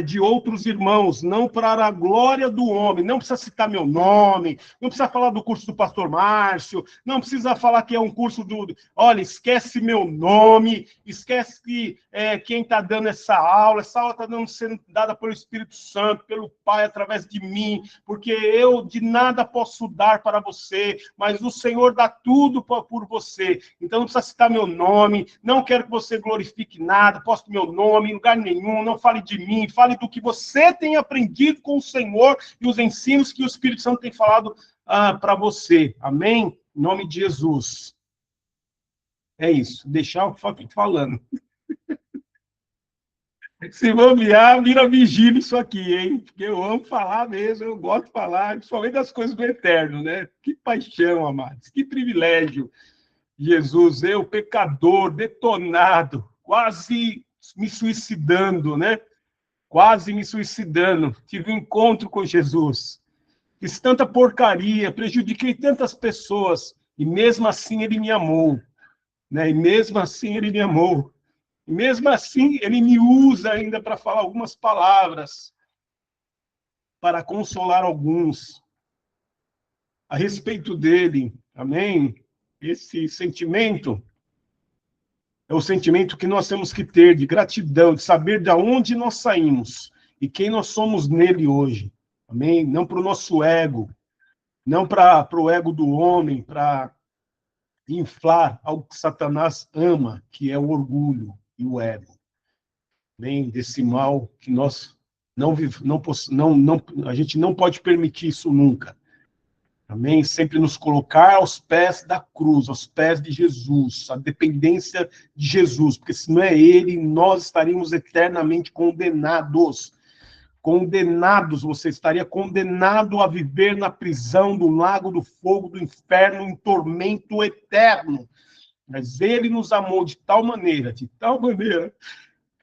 de outros irmãos, não para a glória do homem. Não precisa citar meu nome, não precisa falar do curso do pastor Márcio, não precisa falar que é um curso do... Olha, esquece meu nome, esquece quem está dando essa aula está sendo dada pelo Espírito Santo, pelo Pai, através de mim, porque eu de nada posso dar para você, mas o Senhor dá tudo por você. Então não precisa citar meu nome, não quero que você glorifique nada, poste meu nome em lugar nenhum, não fale de mim, fale do que você tem aprendido com o Senhor e os ensinos que o Espírito Santo tem falado para você. Amém? Em nome de Jesus. É isso. Deixar o Fábio falando. Se bobear, vira vigília isso aqui, hein? Porque eu amo falar mesmo, eu gosto de falar, principalmente das coisas do eterno, né? Que paixão, amados, que privilégio. Jesus, eu, pecador, detonado, quase me suicidando, né? Quase me suicidando, tive um encontro com Jesus, fiz tanta porcaria, prejudiquei tantas pessoas, e mesmo assim ele me amou, né? E mesmo assim ele me amou, e mesmo assim ele me usa ainda para falar algumas palavras, para consolar alguns, a respeito dele, amém? Esse sentimento é o sentimento que nós temos que ter de gratidão, de saber de onde nós saímos e quem nós somos nele hoje. Amém? Não para o nosso ego, não para o ego do homem, para inflar algo que Satanás ama, que é o orgulho e o ego. Amém? Desse mal que nós a gente não pode permitir isso nunca. Amém? Sempre nos colocar aos pés da cruz, aos pés de Jesus, a dependência de Jesus, porque se não é ele, nós estaríamos eternamente condenados. Condenados, você estaria condenado a viver na prisão do lago do fogo do inferno, em tormento eterno. Mas ele nos amou de tal maneira, que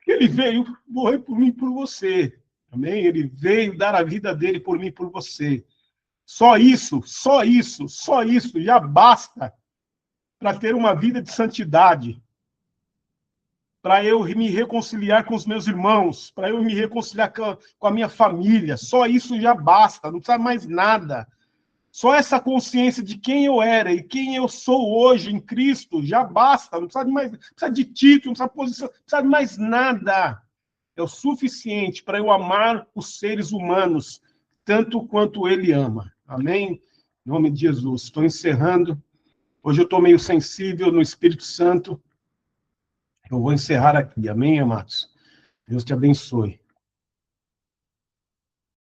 ele veio morrer por mim e por você. Amém? Ele veio dar a vida dele por mim e por você. Só isso já basta para ter uma vida de santidade, para eu me reconciliar com os meus irmãos, para eu me reconciliar com a minha família. Só isso já basta, não precisa mais nada. Só essa consciência de quem eu era e quem eu sou hoje em Cristo já basta. Não precisa de título, não precisa de posição, não precisa de mais nada. É o suficiente para eu amar os seres humanos tanto quanto ele ama. Amém? Em nome de Jesus. Estou encerrando. Hoje eu estou meio sensível no Espírito Santo. Eu vou encerrar aqui. Amém, amados? Deus te abençoe.